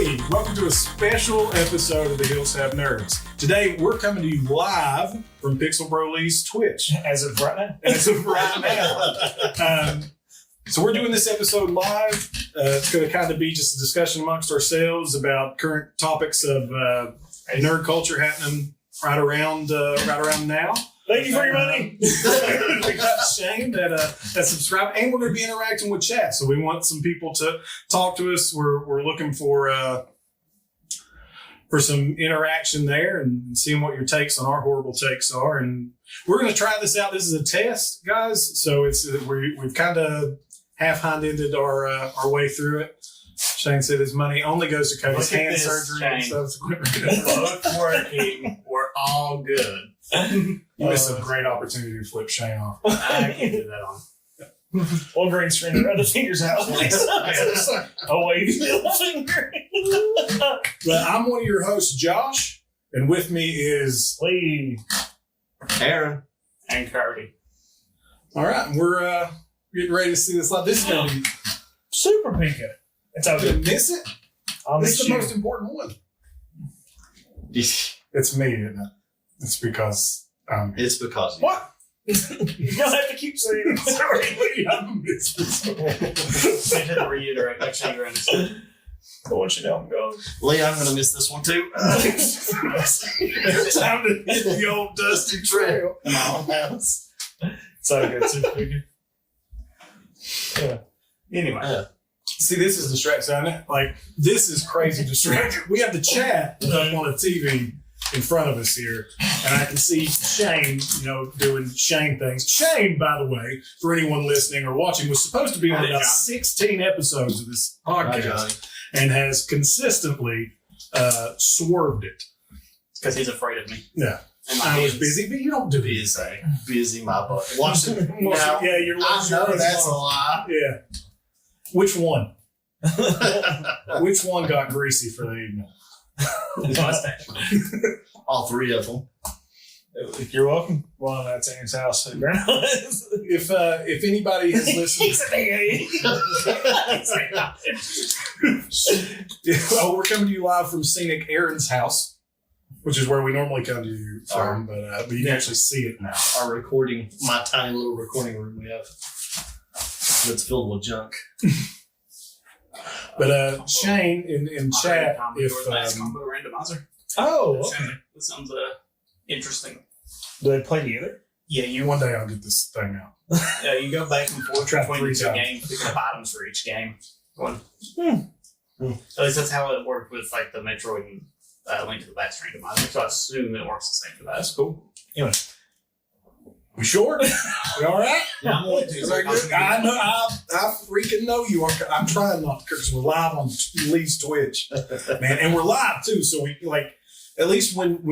Hey, welcome to a special episode of the Hills Have Nerds. Today, we're coming to you live from Pixel Bro Lee's Twitch. As of right now. So we're doing this episode live. It's going to kind of be just a discussion amongst ourselves about current topics of nerd culture happening right around now. Thank you for your money. We got Shane that subscribed, and we're going to be interacting with chat. So we want some people to talk to us. We're looking for some interaction there and seeing what your takes on our horrible takes are. And we're going to try this out. This is a test, guys. So we've kind of half-handed our way through it. Shane said his money only goes to Cody's hand surgery and subsequent. Both working. We're all good. You missed a great opportunity to flip Shane off. I can't do that on. One green screen, your other finger's out. Oh, wait, middle finger. But I'm one of your hosts, Josh, and with me is Lee, Aaron, and Cody. All right, we're getting ready to see this live. This is going to be Super Pika. It's all good. miss it. This is the most important one. It's me, isn't it? It's because it's because what? You don't have to keep saying it. Sorry, Lee, I'm missing I had to reiterate. Make sure you're understanding. I want you to know I'm going. Lee, I'm going to miss this one too. It's time to hit the old dusty trail. In my own house. It's all good, Super Pika. Yeah. Anyway. See, this is distracting. Like, this is crazy distracting. We have the chat up on a TV in front of us here, and I can see Shane, doing Shane things. Shane, by the way, for anyone listening or watching, was supposed to be on about 16 episodes of this podcast and has consistently swerved it. Because he's afraid of me. Yeah. I was busy, but you don't do Busy my butt. Watch it. Now, yeah, you're I know that's a lie. Yeah. Which one? Which one got greasy for the evening? All three of them. You're welcome. Well, that's Aaron's house. If anybody has listened, we're coming to you live from scenic Aaron's house, which is where we normally come to you from, but you can actually see it now. Our recording, my tiny little recording room we have that's filled with junk. But Shane in chat, if combo randomizer. Oh, okay. That sounds interesting. Do they play together? Yeah, one day I'll get this thing out. you go back and forth Try between 3 the two times. games, picking up items for each game. One. Hmm. At least that's how it worked with like the Metroid and Link to the Past randomizer. So I assume it works the same for that. That's cool. Anyway, we sure? We all right? Yeah, I'm going to. Is that good? I know. I freaking know you are. I'm trying not to, because we're live on Lee's Twitch, man, and we're live too. So we at least when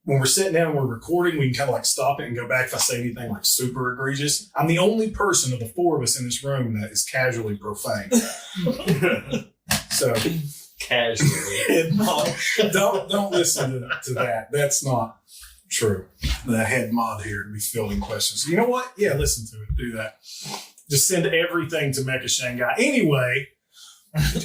we're sitting down and we're recording, we can kind of like stop it and go back if I say anything like super egregious. I'm the only person of the 4 of us in this room that is casually profane. So Casually. don't listen to that. That's not true. The head mod here to be fielding questions. You know what? Yeah, listen to it. Do that. Just send everything to Mecha Shane Guy. Anyway,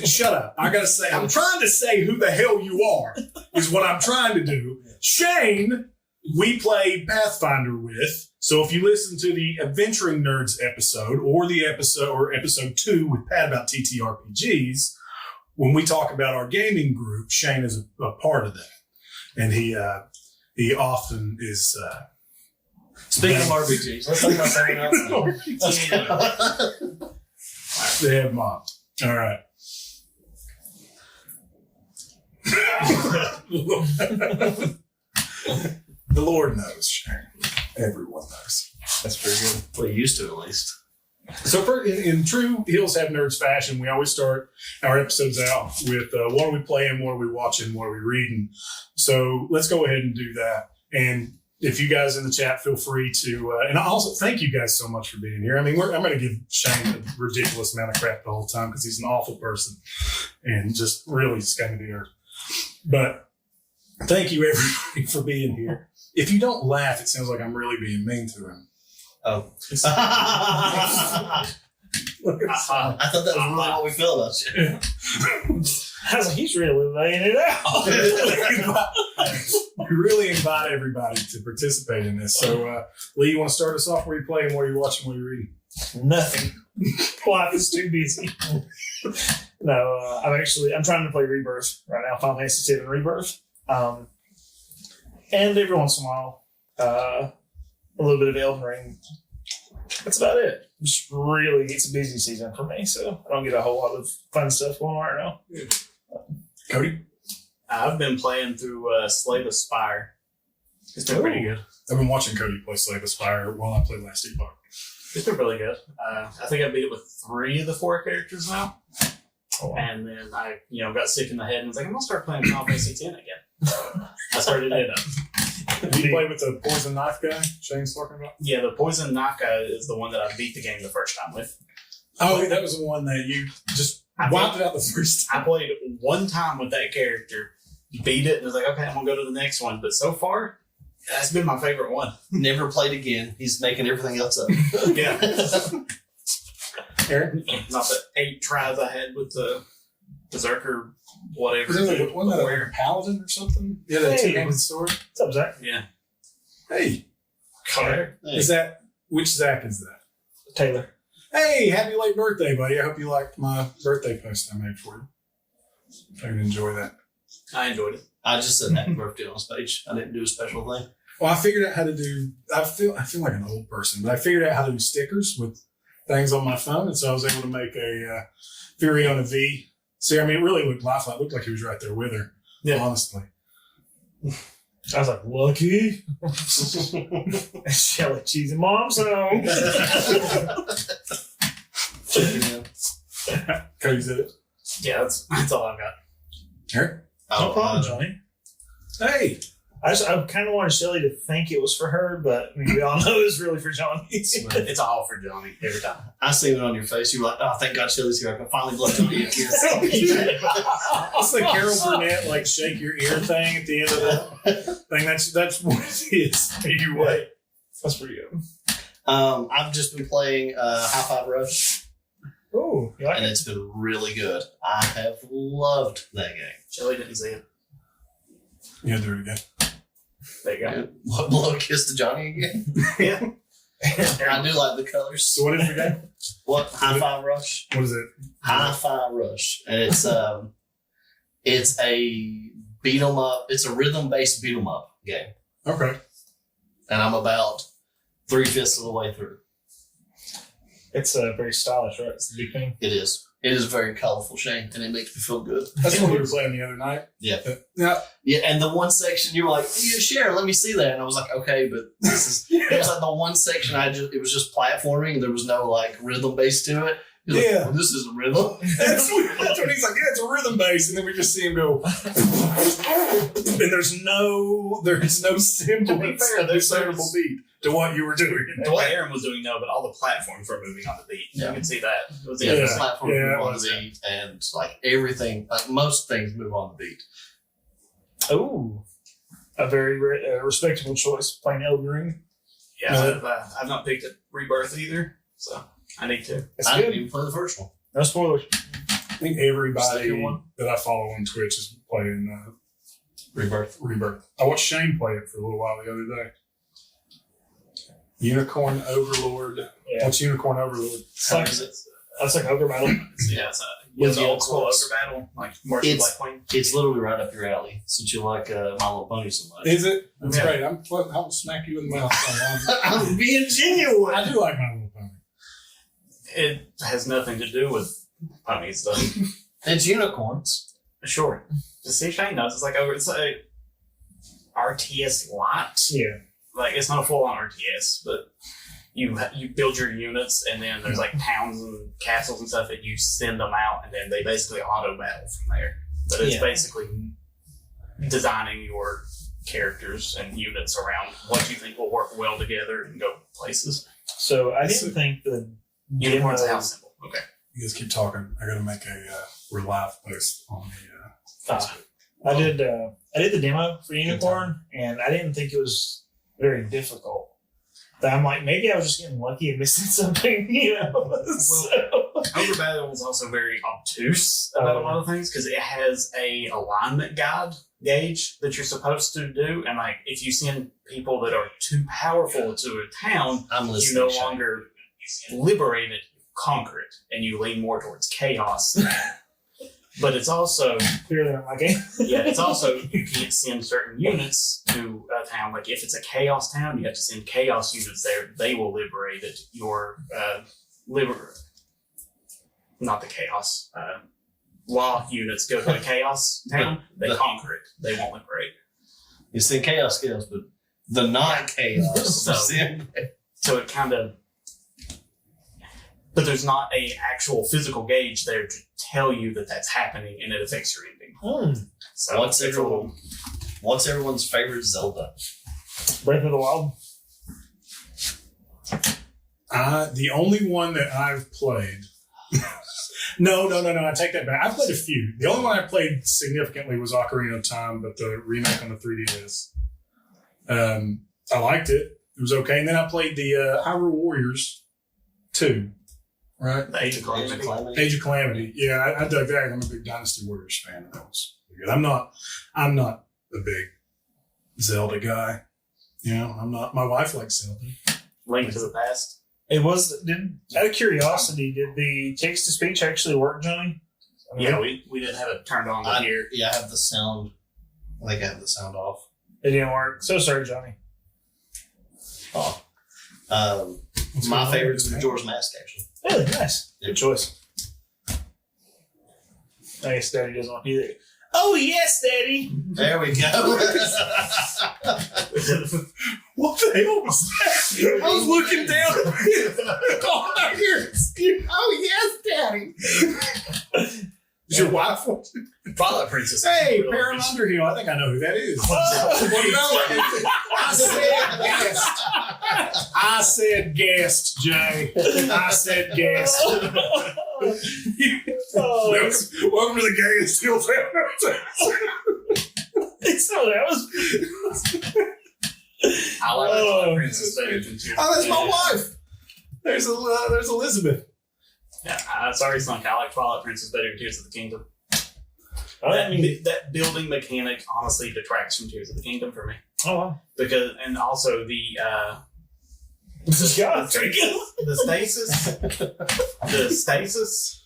shut up. I gotta say, I'm trying to say who the hell you are, is what I'm trying to do. Shane, we played Pathfinder with. So if you listen to the Adventuring Nerds episode or episode 2 with Pat about TTRPGs, when we talk about our gaming group, Shane is a part of that. And he often is. Speaking of RPGs, let's talk about something else. They have mom. All right. The Lord knows, Shane. Everyone knows. That's pretty good. Well, you used to at least. So in true Hills Have Nerds fashion, we always start our episodes out with what are we playing, what are we watching, what are we reading. So let's go ahead and do that. And if you guys in the chat feel free to, and I also thank you guys so much for being here. I mean, I'm going to give Shane a ridiculous amount of crap the whole time because he's an awful person and just really scummy the earth. But thank you everybody for being here. If you don't laugh, it sounds like I'm really being mean to him. Oh. I thought that was really what we felt about you. I was like, he's really laying it out. We really invite everybody to participate in this. So, Lee, you want to start us off? What are you playing? What are you watching? What are you reading? Nothing. Life is too busy. No, I'm trying to play Rebirth right now. Final Fantasy VII Rebirth. And every once in a while, a little bit of Elden Ring. That's about it. It's a busy season for me, so I don't get a whole lot of fun stuff going on right now. Cody? I've been playing through Slay the Spire. It's been pretty good. I've been watching Cody play Slay the Spire while I play Last Epoch. It's been really good. I think I beat it with 3 of the 4 characters now. Oh, wow. And then I, got sick in the head and was like, I'm going to start playing Final Fantasy X again. So I started it up. Did you play with the poison knife guy Shane's talking about? Yeah, the Poison Knife guy is the one that I beat the game the first time with. Oh, that was the one that you just wiped it out the first time. I played one time with that character, beat it, and was like, okay, I'm going to go to the next one. But so far, that's been my favorite one. Never played again. He's making everything else up. Yeah. Aaron? Not the 8 tries I had with the Berserker, whatever. Was it one that like a paladin or something? Yeah, that Hey. two-handed sword. What's up, Zach? Yeah. Hey, Correct. is that which Zach is that? Taylor. Hey, happy late birthday, buddy! I hope you liked my birthday post I made for you. I can enjoy that. I enjoyed it. I just said happy birthday on his page. I didn't do a special thing. Well, I figured out how to do. I feel like an old person, but I figured out how to do stickers with things on my phone, and so I was able to make a Fiona V. See, I mean, it really looked lifelike. It looked like he was right there with her. Yeah. Honestly. I was like, lucky. Shelly cheese and mom's home. Cody said it. Yeah, that's all I've got. Eric? No problem, Johnny. Hey. I kind of wanted Shelly to think it was for her, but we all know it's really for Johnny. It's all for Johnny every time. I seen it on your face. You were like, oh, thank God Shelly's here. I can finally blow Johnny a kiss. It's the Carol Burnett, like, shake your ear thing at the end of the thing. That's what it is. Anyway. That's pretty good. I've just been playing High Five Rush, Oh, you like and it? it's been really good. I have loved that game. Shelly didn't see it. Yeah, do it again. There you go. And what, blow a kiss to Johnny again? Yeah. I do like the colors. So what is the game? What? High Five Rush? What is it? High Five Rush, and it's a beat 'em up. It's a rhythm based beat 'em up game, Okay. and I'm about 3/5 of the way through. It's very stylish, right? It's the big thing. It is. It is very colorful, Shane, and it makes me feel good. That's what we were playing the other night. Yeah. Yeah. Yeah, and the one section you were like, "Yeah, share, let me see that," and I was like, "Okay," but this is it was like the one section it was just platforming, and there was no like rhythm base to it. You're like, Yeah. well, this isn't rhythm. That's what he's like, yeah, it's a rhythm bass, and then we just see him go, and there's no semblance To be fair, of there's discernible beat to what you were doing. The way Aaron was doing, no, but all the platforms were moving on the beat. Yeah. You can see that. It was Yeah, Yeah. the platform Yeah, move it on was. the beat, and like everything, like most things move on the beat. Oh, a very respectable choice. Playing Elden Ring. Yeah, I've not picked up Rebirth either, so I need to. It's I good. didn't even play the first one. No spoilers. I think everybody Second one. that I follow on Twitch is playing Rebirth. Rebirth. I watched Shane play it for a little while the other day. Unicorn Overlord. Yeah. What's Unicorn Overlord? It's like, that's like Ogre Battle. Yeah, it's the an old school ogre Orcs. battle, like Martial It's- Black Queen. It's literally right up your alley, since you like My Little Pony so much. Is it? That's Yeah. great. I'll smack you in the mouth. I'm being genuine. I do like My Little Pony. It has nothing to do with ponies, though. It's unicorns. Sure. Just see, Shane knows. It's like it's a RTS lot. Yeah. Like it's not a full on RTS, but you build your units, and then there's like towns and castles and stuff, and you send them out, and then they basically auto battle from there. But it's Yeah. basically designing your characters and units around what you think will work well together and go places. So I didn't think the Unicorn's a demo- house symbol. Okay. You guys keep talking. I got to make a live post on the. I did the demo for Unicorn, and I didn't think it was very difficult. that I'm like, maybe I was just getting lucky and missing something, Ogre Battle is also very obtuse about a lot of things because it has a alignment guide gauge that you're supposed to do, and like if you send people that are too powerful to a town, you no longer liberate it, conquer it, and you lean more towards chaos. But it's also clearly not my game. yeah, it's also you can't send certain units to a town. Like if it's a chaos town, you have to send chaos units there. They will liberate it. Your not the chaos. Law units go to a chaos town. They conquer it. They won't liberate. You send chaos skills, but the non-chaos. So it kind of. But there's not a actual physical gauge there to tell you that that's happening, and it affects your ending. So what's everyone's favorite Zelda? Breath of the Wild. The only one that I've played. No. I take that back. I've played a few. The only one I played significantly was Ocarina of Time, but the remake on the 3DS. I liked it. It was okay. And then I played the Hyrule Warriors 2. Right? The Age of Calamity. Age of Calamity. Yeah, I dug that. I'm a big Dynasty Warriors fan. That was good. I'm not a big Zelda guy. I'm not. My wife likes Zelda. Link to the Past. It was. Out of curiosity, did the text to speech actually work, Johnny? Yeah, we didn't have it turned on here. Yeah, I have the sound. I think I have the sound off. It didn't work. So sorry, Johnny. Oh. My favorite is Majora's Mask, actually. Really nice. Good choice. I guess Daddy doesn't want either. Oh yes, Daddy. There we go. What the hell was that? I was looking down. All I hear is, oh yes, Daddy. Is your wife watching? Twilight Princess. Hey, Baron Underhill. I think I know who that is. I said guest, Jay. I said guest. Welcome to the gayest hill family. So that was. I like Twilight Princess better than Tears. Oh, that's my wife. There's Elizabeth. Yeah, sorry, Slunk. I like Twilight Princess better than Tears of the Kingdom. That building mechanic honestly detracts from Tears of the Kingdom for me. Oh wow! And also the stasis,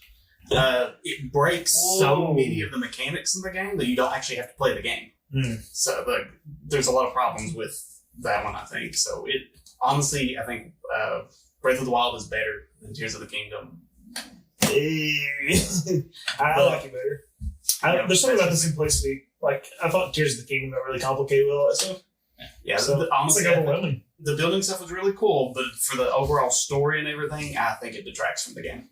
it breaks so many of the mechanics in the game that you don't actually have to play the game. So there's a lot of problems with that one, I think. So it honestly, I think Breath of the Wild is better than Tears of the Kingdom. I like it better. There's something about the simplicity. Like I thought Tears of the Kingdom got really complicated with all that stuff. Yeah, so honestly, it's like overwhelming. The building stuff was really cool, but for the overall story and everything, I think it detracts from the game.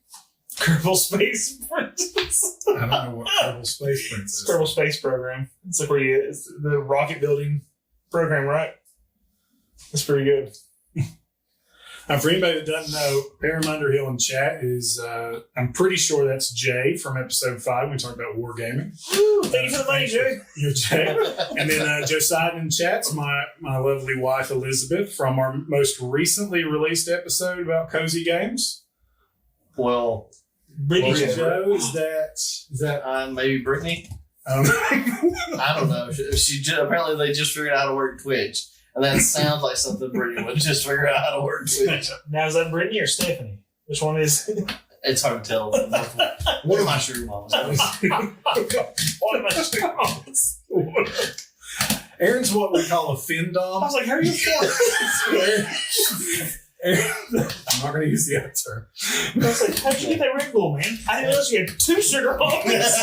Kerbal Space Princess. I don't know what Kerbal Space Princess is. Kerbal Space Program. It's like it's the rocket building program, right? That's pretty good. For anybody that doesn't know, Baron Underhill in chat is, I'm pretty sure that's Jay from episode 5. We talked about wargaming. Thank you for the money, Jay. You're Jay. And then Josiah in chat's my lovely wife, Elizabeth, from our most recently released episode about cozy games. Well, Brittany Joe, is that maybe Brittany? I don't know. She apparently they just figured out how to work Twitch. And that sounds like something Brittany would just figure out how to work Twitch. Now, is that Brittany or Stephanie? Which one is it? It's hard to tell. One of my sugar mamas. One of my sugar mamas. Aaron's what we call a fin dom. I was like, how are you feeling? I'm not going to use the other term. I was like, how'd you get that Red Bull, man? I didn't realize you had 2 sugar mamas.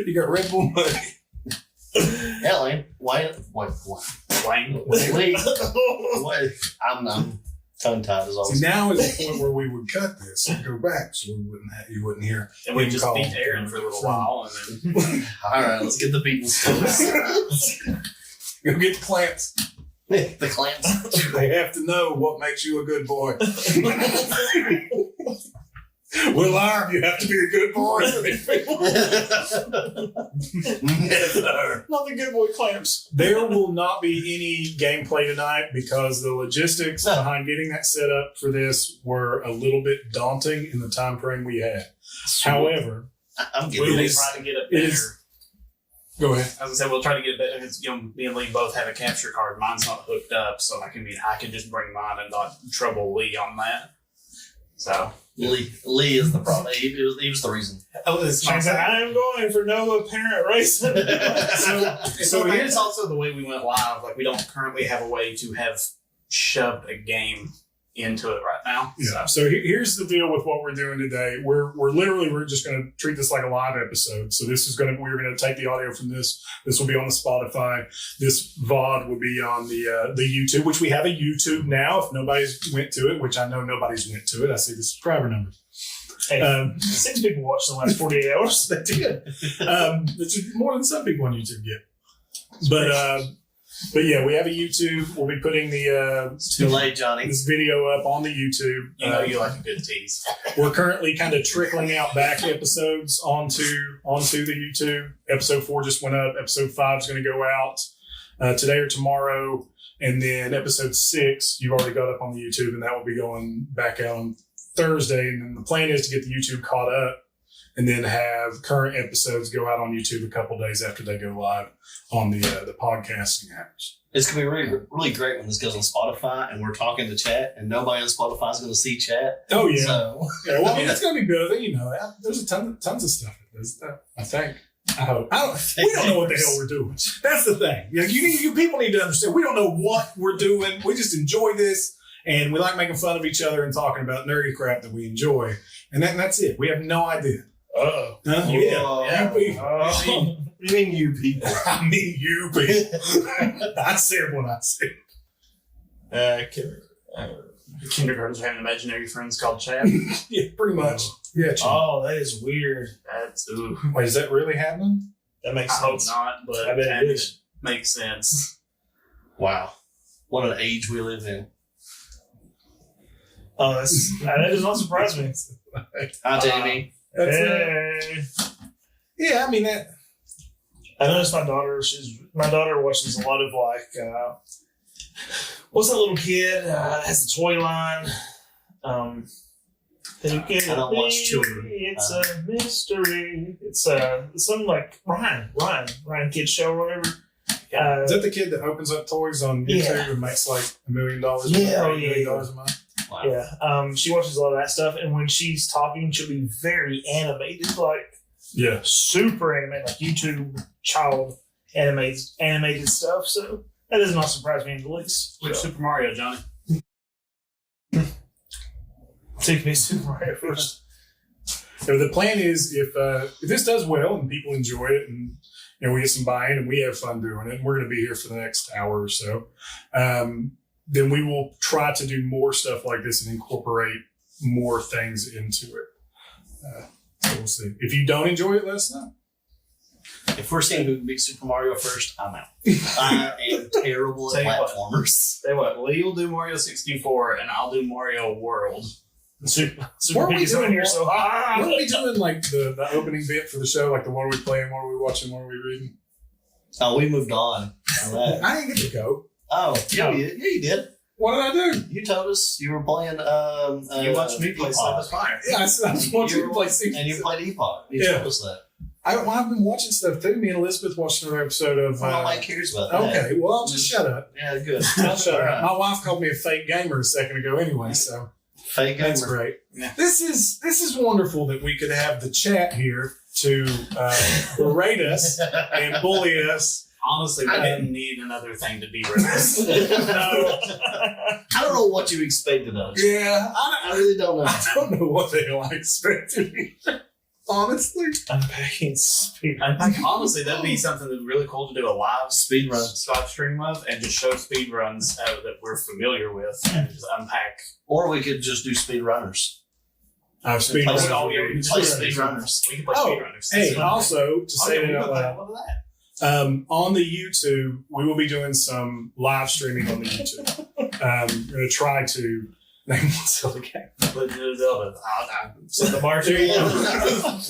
You got Red Bull money. Yeah, Lane. Wayne. I'm tongue-tied as always. See, now is the point where we would cut this and go back, so you wouldn't hear. And we just beat Aaron for a little while, and then. All right, let's get the beating stones. Go get the clamps. The clamps. They have to know what makes you a good boy. We'll arm. You have to be a good boy. Never. Not the good boy clamps. There will not be any gameplay tonight because the logistics behind getting that set up for this were a little bit daunting in the time frame we had. However, I'm We getting will this. try to get it it better. is- go ahead. As I said, we'll try to get it better because me and Lee both have a capture card. Mine's not hooked up, so I can just bring mine and not trouble Lee on that. So Lee is the problem. He was the reason. it's Shane said, I am going for no apparent reason. so here's also the way we went live. Like we don't currently have a way to have shoved a game into it right now. Yeah. So here's the deal with what we're doing today. We're just going to treat this like a live episode. So we're going to take the audio from this. This will be on the Spotify. This VOD will be on the YouTube, which we have a YouTube now. If nobody's went to it, which I know nobody's went to it, I see the subscriber numbers. Hey, 6 people watched the last 48 hours. They did. It's more than some people on YouTube get. But yeah, we have a YouTube. We'll be putting It's too late, Johnny. this video up on the YouTube. You know you like a good tease. We're currently kind of trickling out back episodes onto the YouTube. Episode 4 just went up. Episode 5 is going to go out today or tomorrow. And then episode 6, you've already got up on the YouTube, and that will be going back out on Thursday. And then the plan is to get the YouTube caught up and then have current episodes go out on YouTube a couple days after they go live on the podcasting apps. It's gonna be really, really great when this goes on Spotify and we're talking to chat and nobody on Spotify is gonna see chat. Oh, yeah. So Yeah, well, I mean, it's going to be good. You know, there's tons of stuff that does that, I think. I hope. We don't know what the hell we're doing. That's the thing. You people need to understand. We don't know what we're doing. We just enjoy this, and we like making fun of each other and talking about nerdy crap that we enjoy. And that's it. We have no idea. Uh-oh. Huh? Yeah. You people. you mean you people? I mean, you people. I said what I said. Kindergartens have imaginary friends called Chad. Yeah, pretty much. Yeah. Oh, that is weird. That's ooh. Wait, is that really happening? That makes I hope sense. not, but I bet it it is. makes sense. Wow. What an age we live in. Oh, that does not surprise me. Hi, Jamie. That's Hey. yeah, I mean that. I noticed my daughter watches a lot of what's that little kid that has the toy line? I don't watch children. It's a mystery. It's something like Ryan Kid Show or whatever. Is that the kid that opens up toys on YouTube Yeah. and makes like $1 million? Yeah, $1 million a month. Wow. Yeah. She watches a lot of that stuff, and when she's talking, she'll be very animated, like Yeah. super animated, like YouTube child animated stuff. So that does not surprise me in the least. Which So, Super Mario, Johnny? take me Super Mario first. So the plan is if this does well and people enjoy it and we get some buy-in and we have fun doing it, and we're going to be here for the next hour or so, then we will try to do more stuff like this and incorporate more things into it. So we'll see. If you don't enjoy it, let us know. If we're seeing who can beat Super Mario first, I'm out. I am terrible at Tell you what. platformers. Say what? Lee will do Mario 64, and I'll do Mario World. Super What are we Piggy's on doing? here, so What are we doing like the opening bit for the show? Like the what are we playing, what are we watching, what are we reading? Oh, we moved on. From that. I didn't get to go. Oh, yeah, you did. What did I do? You told us you were playing. You watched me play Slay the Epoch. Spire. Yeah, I was watching you play Secret. And you played Epoch. You Yeah. told us that. I've been watching stuff too. Me and Elizabeth watched another episode of. Nobody cares about that. Okay, well I'll just shut up. Yeah, good. I'll shut All up. right. My wife called me a fake gamer a second ago anyway, so Fake that's gamer. great. Yeah. This is wonderful that we could have the chat here to berate us and bully us. Honestly, we didn't need another thing to be released. No, I don't know what you expected of us. yeah, I really don't know. I don't know what the hell I expected. Honestly, unpacking speed. I think honestly that'd be something that's really cool to do a live Speed run. live stream of, and just show speed runs that we're familiar with, and just unpack. Or we could just do speed runners. I've speed Play runners. speed- Oh, yeah, we can Play just speed runners. We can play Oh, speed runners. Hey, also to Oh, say yeah, we that out can play loud, all of that. on the YouTube, we will be doing some live streaming on the YouTube. We're going to try to. Name one silly game. Legend of Zelda. So the Marshall.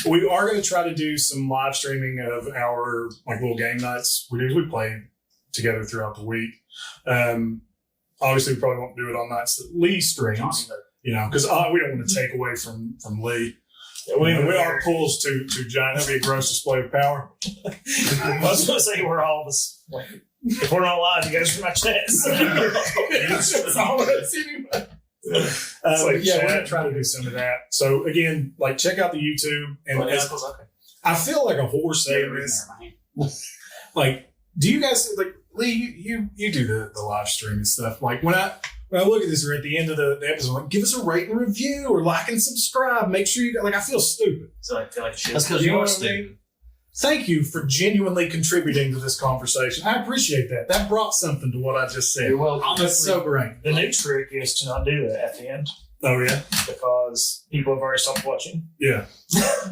We are going to try to do some live streaming of our like little game nights. We play together throughout the week. Obviously, we probably won't do it on nights that Lee streams, you know, because we don't want to take away from Lee. Yeah, we are pulls too giant. That'd be a gross display of power. I was going to say we're all this. Like, if we're not live, you guys are my chance. That's all that's anyway. We're gonna try to do some of that. So again, like check out the YouTube, and I feel like a horse saying this. Like, do you guys like Lee? You do the live stream and stuff. Like when I look at this, or at the end of the episode, like give us a rate and review, or like and subscribe. Make sure you got, like I feel stupid. So I feel like shit. That's because You know you are what I stupid. mean? Thank you for genuinely contributing to this conversation. I appreciate that. That brought something to what I just said. You're welcome. That's so great. The new trick is to not do that at the end Oh yeah, because people have already stopped watching. yeah.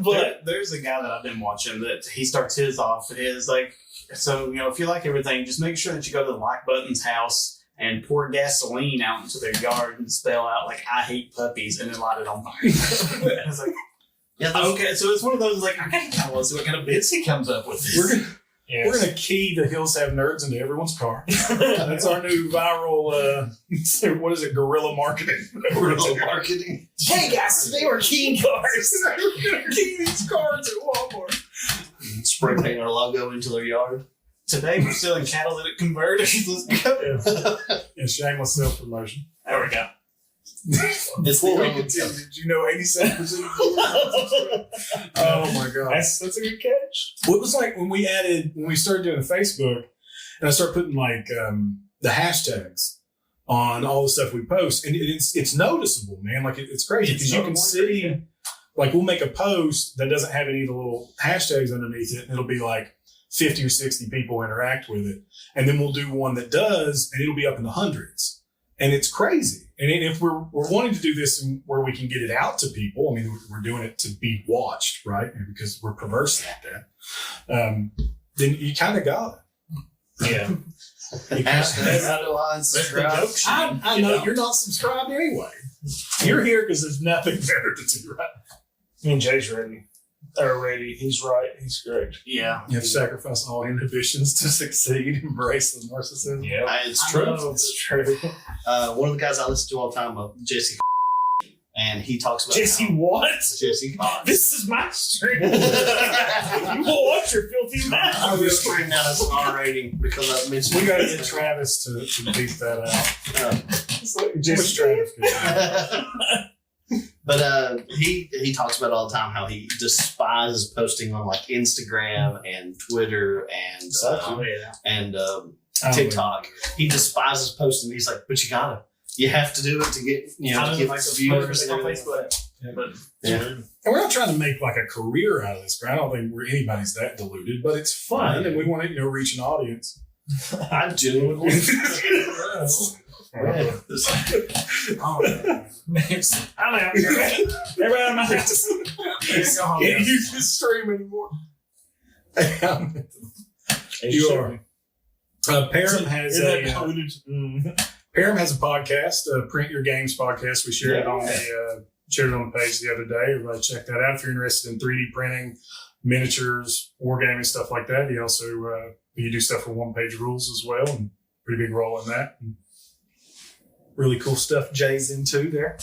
But There's a guy that I've been watching that he starts his off. It is like, so, you know, if you like everything, just make sure that you go to the like button's house and pour gasoline out into their yard and spell out like "I hate puppies" and then light it on fire. And it's like, Yeah, okay, so it's one of those like, I kind of see what kind of bits he comes up with. We're gonna key the Hills Have Nerds into everyone's car. That's our new viral. What is it? Guerrilla marketing. guerrilla marketing. hey guys, today we're keying cars. We're gonna key these cars at Walmart. Spray paint our logo into their yard. Today we're selling catalytic converters. Let's go. Yeah, shameless self promotion. There we go. It's Before we the continue, did you know 87%? Oh my god. That's a good catch. What was like when we started doing Facebook, and I started putting like the hashtags on all the stuff we post, and it's noticeable, man. Like it's crazy because you can see, like we'll make a post that doesn't have any of the little hashtags underneath it, and it'll be like 50 or 60 people interact with it, and then we'll do one that does, and it'll be up in the hundreds, and it's crazy. And if we're wanting to do this where we can get it out to people, I mean, we're doing it to be watched, right? Because we're perverse like that. Then you kind of got it. Yeah. hashtag. How do I subscribe? I know you're not subscribed anyway. You're here because there's nothing better to do, right? Me and Jay's ready. He's right. He's correct. Yeah. You have to sacrifice all inhibitions to succeed. Embrace the narcissism. Yeah. It's true. It's true. One of the guys I listen to all the time, Jesse, and he talks about Jesse, what? Jesse. This is my stream. You will watch your filthy mouth. I will scream out as an R rating because I mentioned. We got to get Travis to beat that out. Just Travis. Good. But he talks about all the time how he despises posting on like Instagram and Twitter and TikTok. He despises posting. He's like, but you have to do it to get to get viewers and everything. And we're not trying to make like a career out of this. I don't think anybody's that deluded, but it's fun, and we want to reach an audience. I genuinely. I'm out. Everybody out of my house. Can't use this stream anymore. You are. Param has Param has a podcast, Print Your Games podcast. We shared it on the page the other day. Everybody check that out if you're interested in 3D printing, miniatures, wargaming, stuff like that. He also you do stuff for One Page Rules as well, and pretty big role in that. And really cool stuff Jay's into there.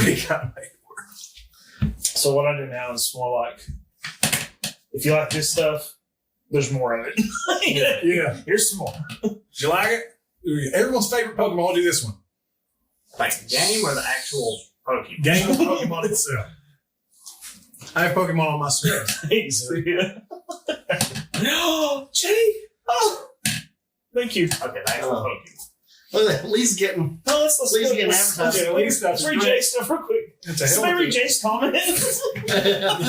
He got made work. So what I do now is more like, if you like this stuff, there's more of it. Yeah. Here's some more. Did you like it? Everyone's favorite Pokemon. Do this one. Like the game or the actual Pokemon? Game of Pokemon itself. I have Pokemon on my screen. Thanks. Jay. Oh, thank you. Okay, the actual Pokemon. Look at Lee's getting. No, let's Lee's getting advertised. Okay, Lee's stuff Let's is read great. Jay's stuff real quick. It's a Somebody hell read of a- Jay's comments.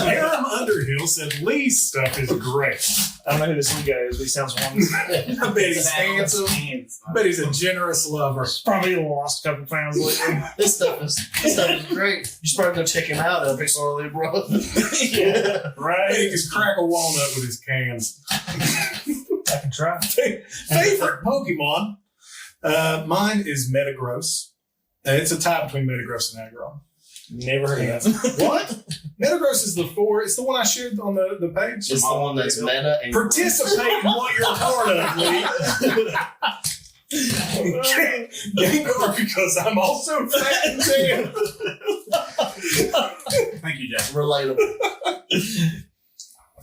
Aram Underhill said Lee's stuff is great. I don't know who this Lee guy is, but he sounds wonderful. I bet he's handsome. I bet he's a generous lover. Probably lost a couple pounds lately. This stuff is great. You should probably go check him out at Pixel Bro. Yeah, He right. can crack a walnut with his cans. I can try. Favorite Pokemon? Mine is Metagross. It's a tie between Metagross and Aggron. Never heard of that. What? Metagross is the 4. It's the one I shared on the page. It's the one that's meta and Participate in what you're a part of, Lee. Gengar, because I'm also fat and tan. Thank you, Jeff. relatable.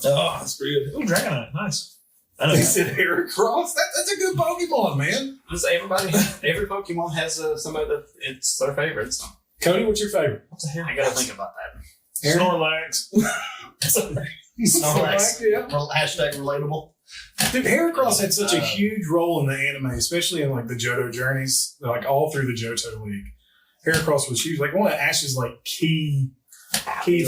Oh, that's pretty good. Oh, Dragonite. Nice. I know They that. said Heracross. That's a good Pokemon, man. Just every Pokemon has somebody that it's their favorite. So Cody, what's your favorite? What the hell? I gotta think about that. Snorlax. Snorlax. Yeah. Hashtag relatable. Dude, Heracross had such a huge role in the anime, especially in like the Johto journeys, like all through the Johto League. Heracross was huge, like one of Ash's like key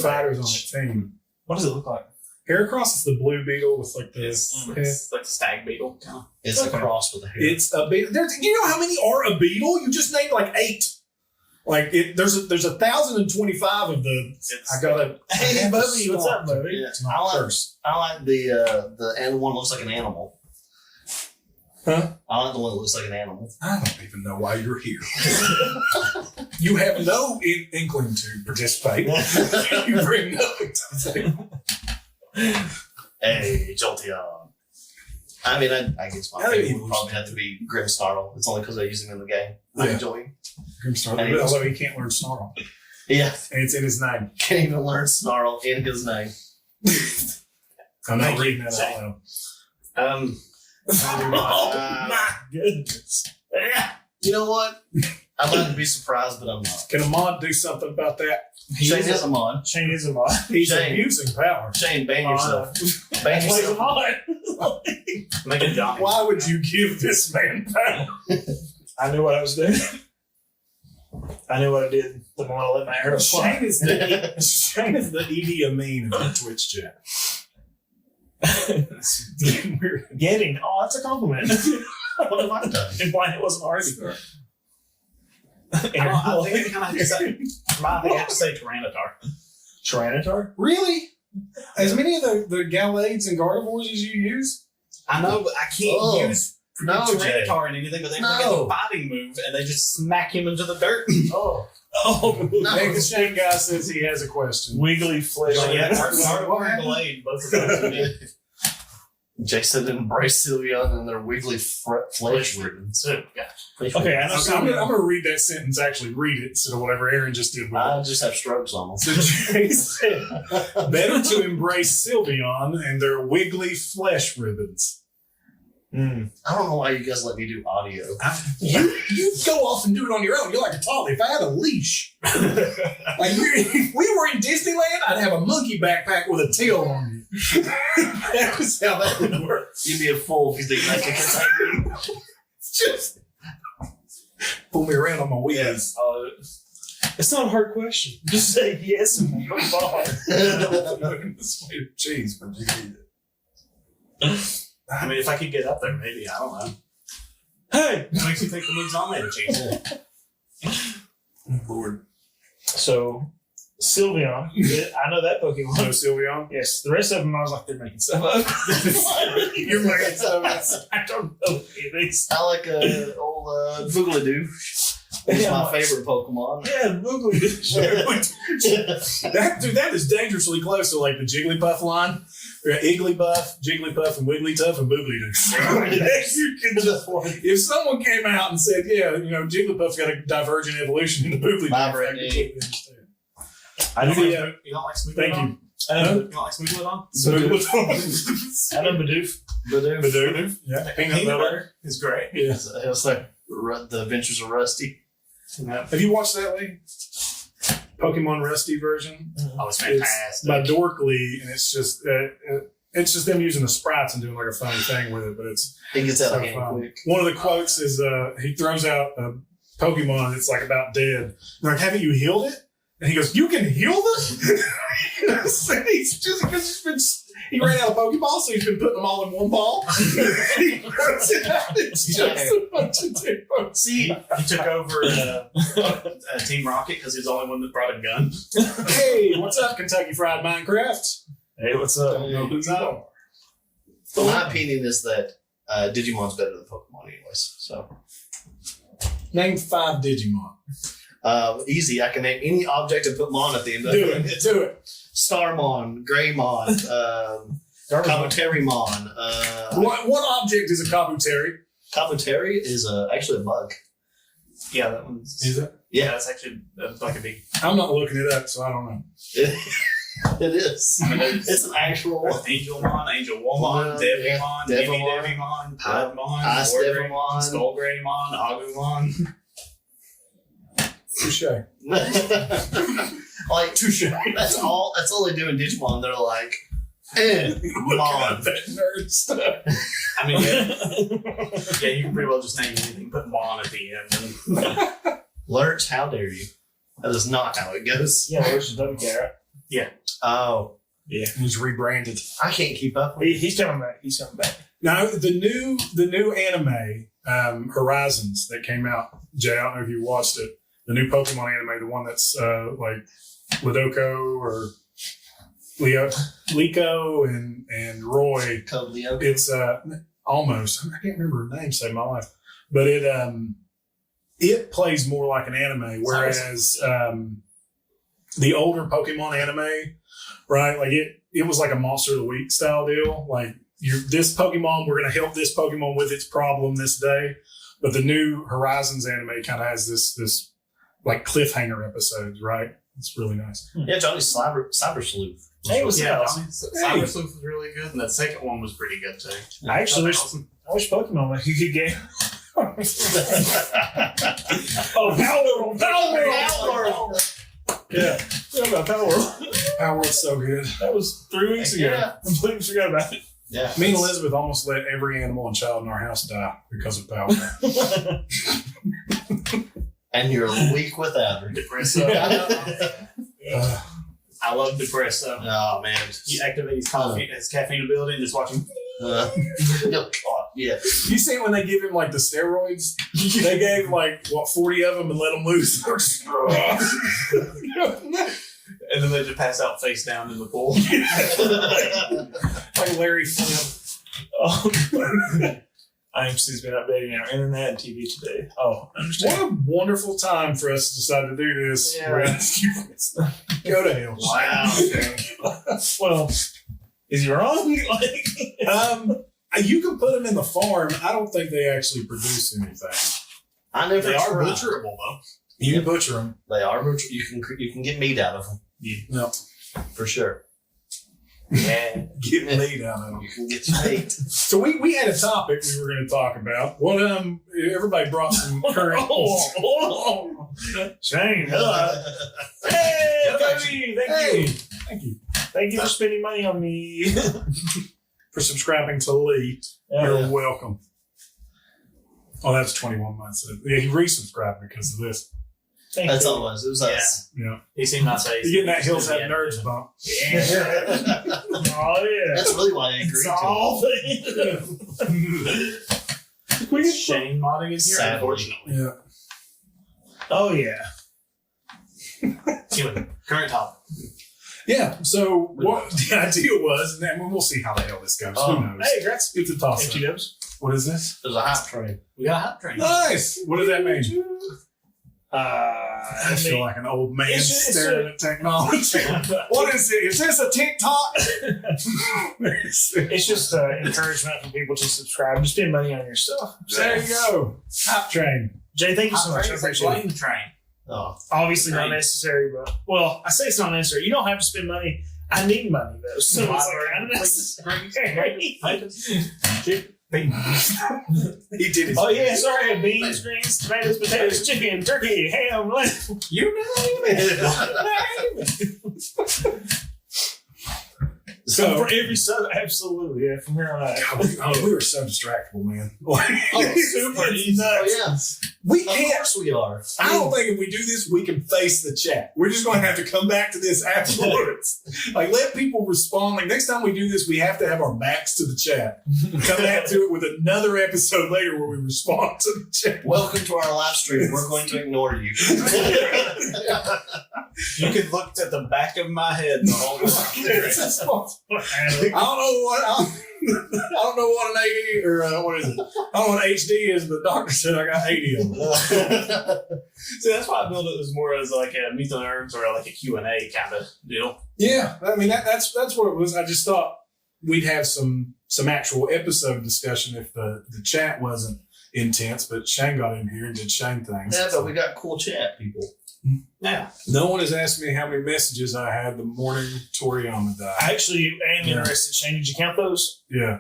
fighters on that team. What does it look like? Heracross is the blue beetle with like this. It's like a stag beetle kind of. It's Okay. a cross with a hair. It's a beetle. You know how many are a beetle? You just named like 8. Like there's 1,025 of the. I gotta. Hey, Bubby, what's up, Bubby? Yeah. It's not first. I like the one that looks like an animal. Huh? I like the one that looks like an animal. I don't even know why you're here. You have no inkling to participate. You bring nothing to the table. Hey, Jolteon. I mean, I guess my How do you favorite would probably have to be Grimmsnarl. It's only because I use him in the game. I Yeah. enjoy him. Grimstar, although he can't learn Snarl. Yeah, And it's in his name. can't even learn Snarl in his name. I'm not Thank you. reading that out loud. Oh, my goodness. Yeah. You know what? I'd like to be surprised, but I'm not. Can a mod do something about that? Shane is a mod. Shane is a mod. He's Shane. abusing power. Shane, ban yourself. Ban Plays a yourself. mod. Make it Johnny. Why would you give this man power? I knew what I was doing. I knew what I did the moment I let my arrow fly. Shane is the Idi Amin of the Twitch chat. It's getting weird. Getting. Oh, that's a compliment. What have I done? Implying it wasn't already. I think I kind of have to say. I think I have to say Tyranitar. Tyranitar? Really? As many of the Gallades and Gardevoirs as you use? I know, but I can't Oh. use No, Jay. Tyranitar in anything, but they No. forget the fighting move and they just smack him into the dirt. Oh. Oh, No. The Shane guy says he has a question. wiggly flesh. But yeah, What Gardevoir and happened? Blade, both of them. Jason embraced Sylveon and their wiggly flesh ribbons. Yeah. Okay, I know I'm some. going to read that sentence, actually read it, instead of whatever Aaron just did with it. I just have strokes on them. So Jay said, better to embrace Sylveon and their wiggly flesh ribbons. Mm. I don't know why you guys let me do audio. You go off and do it on your own. You're like a toddler. If I had a leash, like if we were in Disneyland, I'd have a monkey backpack with a tail on you. That was how that would work. You'd be a fool if you think I can contain me. Just pull me around on my wheels. It's not a hard question. Just say yes and move on. This way of cheese, but you need it. I mean, if I could get up there, maybe. I don't know. Hey! What makes you think the move's on made a change? Lord. So, Sylveon. I know that Pokemon. No, Sylveon? Yes, the rest of them I was like, they're making stuff up. You're making stuff up. I don't know any of these. I like old Boogladoo. He's Yeah, my favorite Pokemon. Yeah, Boogly. That is dangerously close to like the Jigglypuff line. We got Igglybuff, Jigglypuff, and Wigglytuff, and Boogly-Doo. You can just, if someone came out and said, yeah, you know, Jigglypuff's got a divergent evolution into Boogly-Doo, I Vibrant, completely understand. I know You don't like Smoothie Thank you. You don't like Smoothie on? I know Bidoof. Badoo. Yeah. Peanut butter. It's great. Yeah. It's like The Adventures of Rusty. Have you watched that, Lee? Pokemon Rusty version? Oh, it's It's fantastic. by Dorkly, and it's just them using the sprites and doing like a funny thing with it, but it's He gets out so of hand fun. quick. One of the quotes is he throws out a Pokemon that's like about dead. They're like, haven't you healed it? And he goes, you can heal this? And he's just because he ran out of Pokeballs, so he's been putting them all in one ball. He throws it out. It's just a bunch of dead Pokemon. See, he took over Team Rocket because he was the only one that brought a gun. Hey, what's up, Kentucky Fried Minecraft? Hey, what's up? Who's up? But my opinion is that Digimon's better than Pokemon anyways. So Name 5 Digimon. Easy. I can name any object and put Mon at the end of Do it. it. Do it. Starmon, Greymon, Kabuterimon. What object is a kabuteri? Kabuteri is actually a bug. Yeah, that one's. Is it? Yeah. That's actually like a big. I'm not looking it up, so I don't know. It is. I mean, It's an actual Angelmon, Angel Woman, Yeah. Devimon, Devimon. Devimon, Podmon, Ice Wargreymon, Devimon. Skullgreymon, Agumon. Touche. Like touche. That's all they do in Digimon. They're like, Mon. That nerd stuff. I mean, yeah, you can pretty well just name anything, put Mon at the end. And, Lurch, how dare you? That is not how it goes. Yeah, there's WK, right? Oh, He's rebranded. I can't keep up with He's coming back. He's coming back. Now the new anime Horizons that came out. Jay, I don't know if you watched it. The new Pokemon anime, the one that's like Lidoko or Liko and Roy. Code Leo. It's almost, I can't remember her name, save my life, but it plays more like an anime, whereas the older Pokemon anime, right, like it was like a Monster of the Week style deal. Like this Pokemon, we're going to help this Pokemon with its problem this day. But the new Horizons anime kind of has this like cliffhanger episodes, right? It's really nice. Yeah, Johnny's Cyber Sleuth. Hey, what's yeah, up? Cyber Sleuth was really good, and that second one was pretty good too. I actually wish Pokemon like a good game. Power World. Yeah. What about Power World? Power World's so good. That was 3 weeks ago. Yeah. Completely forgot about it. Yeah. Me and Elizabeth almost let every animal and child in our house die because of Power World. And you're weak without her. Depresso. I love Depresso. Oh, man. You activate his caffeine ability and just watch him. Oh, God, yeah. You see when they give him like the steroids? They gave like 40 of them and let him loose. And then they just pass out face down in the pool. Like Larry Flint. IMC's been updating our internet and TV today. Oh, I understand. What a wonderful time for us to decide to do this. Yeah. Go to hell. Wow. Well, is he wrong? You can put them in the farm. I don't think they actually produce anything. I never They are tried. butcherable though. You can butcher them. They are butcher. You can get meat out of them. No. For sure. Yeah. Get meat out of them. You can get your meat. So we had a topic we were going to talk about. Well, everybody brought some current. Shane. Hello. Hey, Cody. Hey, Thank you. Thank you for spending money on me. for subscribing to Lee. You're welcome. Oh, that's 21 months. Yeah, he resubscribed because of this. Thank That's you. all it was. It was us. Yeah. He seemed not to. You're getting that Hills Have Nerds bump. Yeah. Oh, yeah. That's really why I agreed It's to all it. We Shane modding is here, Sadly. unfortunately. Yeah. Oh, yeah. Anyway, current topic. Yeah. So what the idea was, and then we'll see how the hell this goes. Who knows? Hey, congrats. It's a toss. Thank you, Dubs. What is this? There's a hype train. We got a hot train. Nice. What does that mean? I I feel like an old man it's staring at technology. What is it? Is this a TikTok? It's just encouragement for people to subscribe. Just spend money on your stuff. There you go. Hop train. Jay, thank you so Hot much. I train's like appreciate it. blame train. Oh. Obviously not Train. necessary, but well, I say it's not necessary. You don't have to spend money. I need money though, so it's like unnecessary. He did his Oh yeah, sorry. Beans, greens, tomatoes, potatoes, chicken, turkey, ham, lamb. You name it. So for every sub, absolutely, yeah. From here on out, We were so distractible, man. Oh, super easy. Oh, yeah. We Of can't. course we are. I don't think if we do this, we can face the chat. We're just going to have to come back to this afterwards. Like, let people respond. Like, next time we do this, we have to have our backs to the chat. Come back to it with another episode later where we respond to the chat. Welcome to our live stream. We're going to ignore you. You could look at the back of my head the whole time. I don't know what an AD or what is it? I don't know what HD is, but the doctor said I got 80 of them. See, that's why I built it as more as like a Meet the Nerds or like a Q&A kind of deal. Yeah, I mean that's what it was. I just thought we'd have some actual episode discussion if the chat wasn't intense, but Shane got in here and did Shane things. Yeah, but we got cool chat people. Yeah. No one has asked me how many messages I had the morning Toriyama died. I actually am interested. Shane, did you count those? Yeah.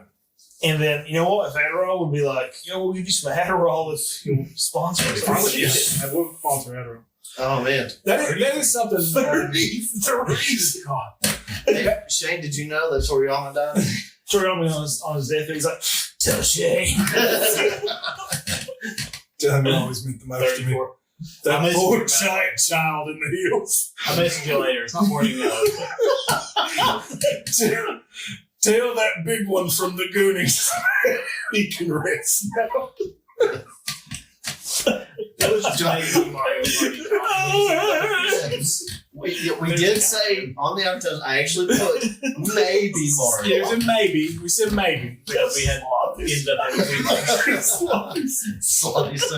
And then, you know what? If Adderall would be like, we'll give you some Adderall if you sponsor us. I would sponsor Adderall. Oh, man. That is something. 33. God. Hey, Shane, did you know that Toriyama died? Toriyama on his death, he's like, tell Shane. That always meant the most to me. 34. That poor giant child in the hills. I'll message you later. It's not morning yellow. Tell that big one from the Goonies he can rest now. That was Johnny Mario We did say on the advertisement, I actually put maybe Mario. There's a maybe. We said maybe. Because we had ended up having Slice.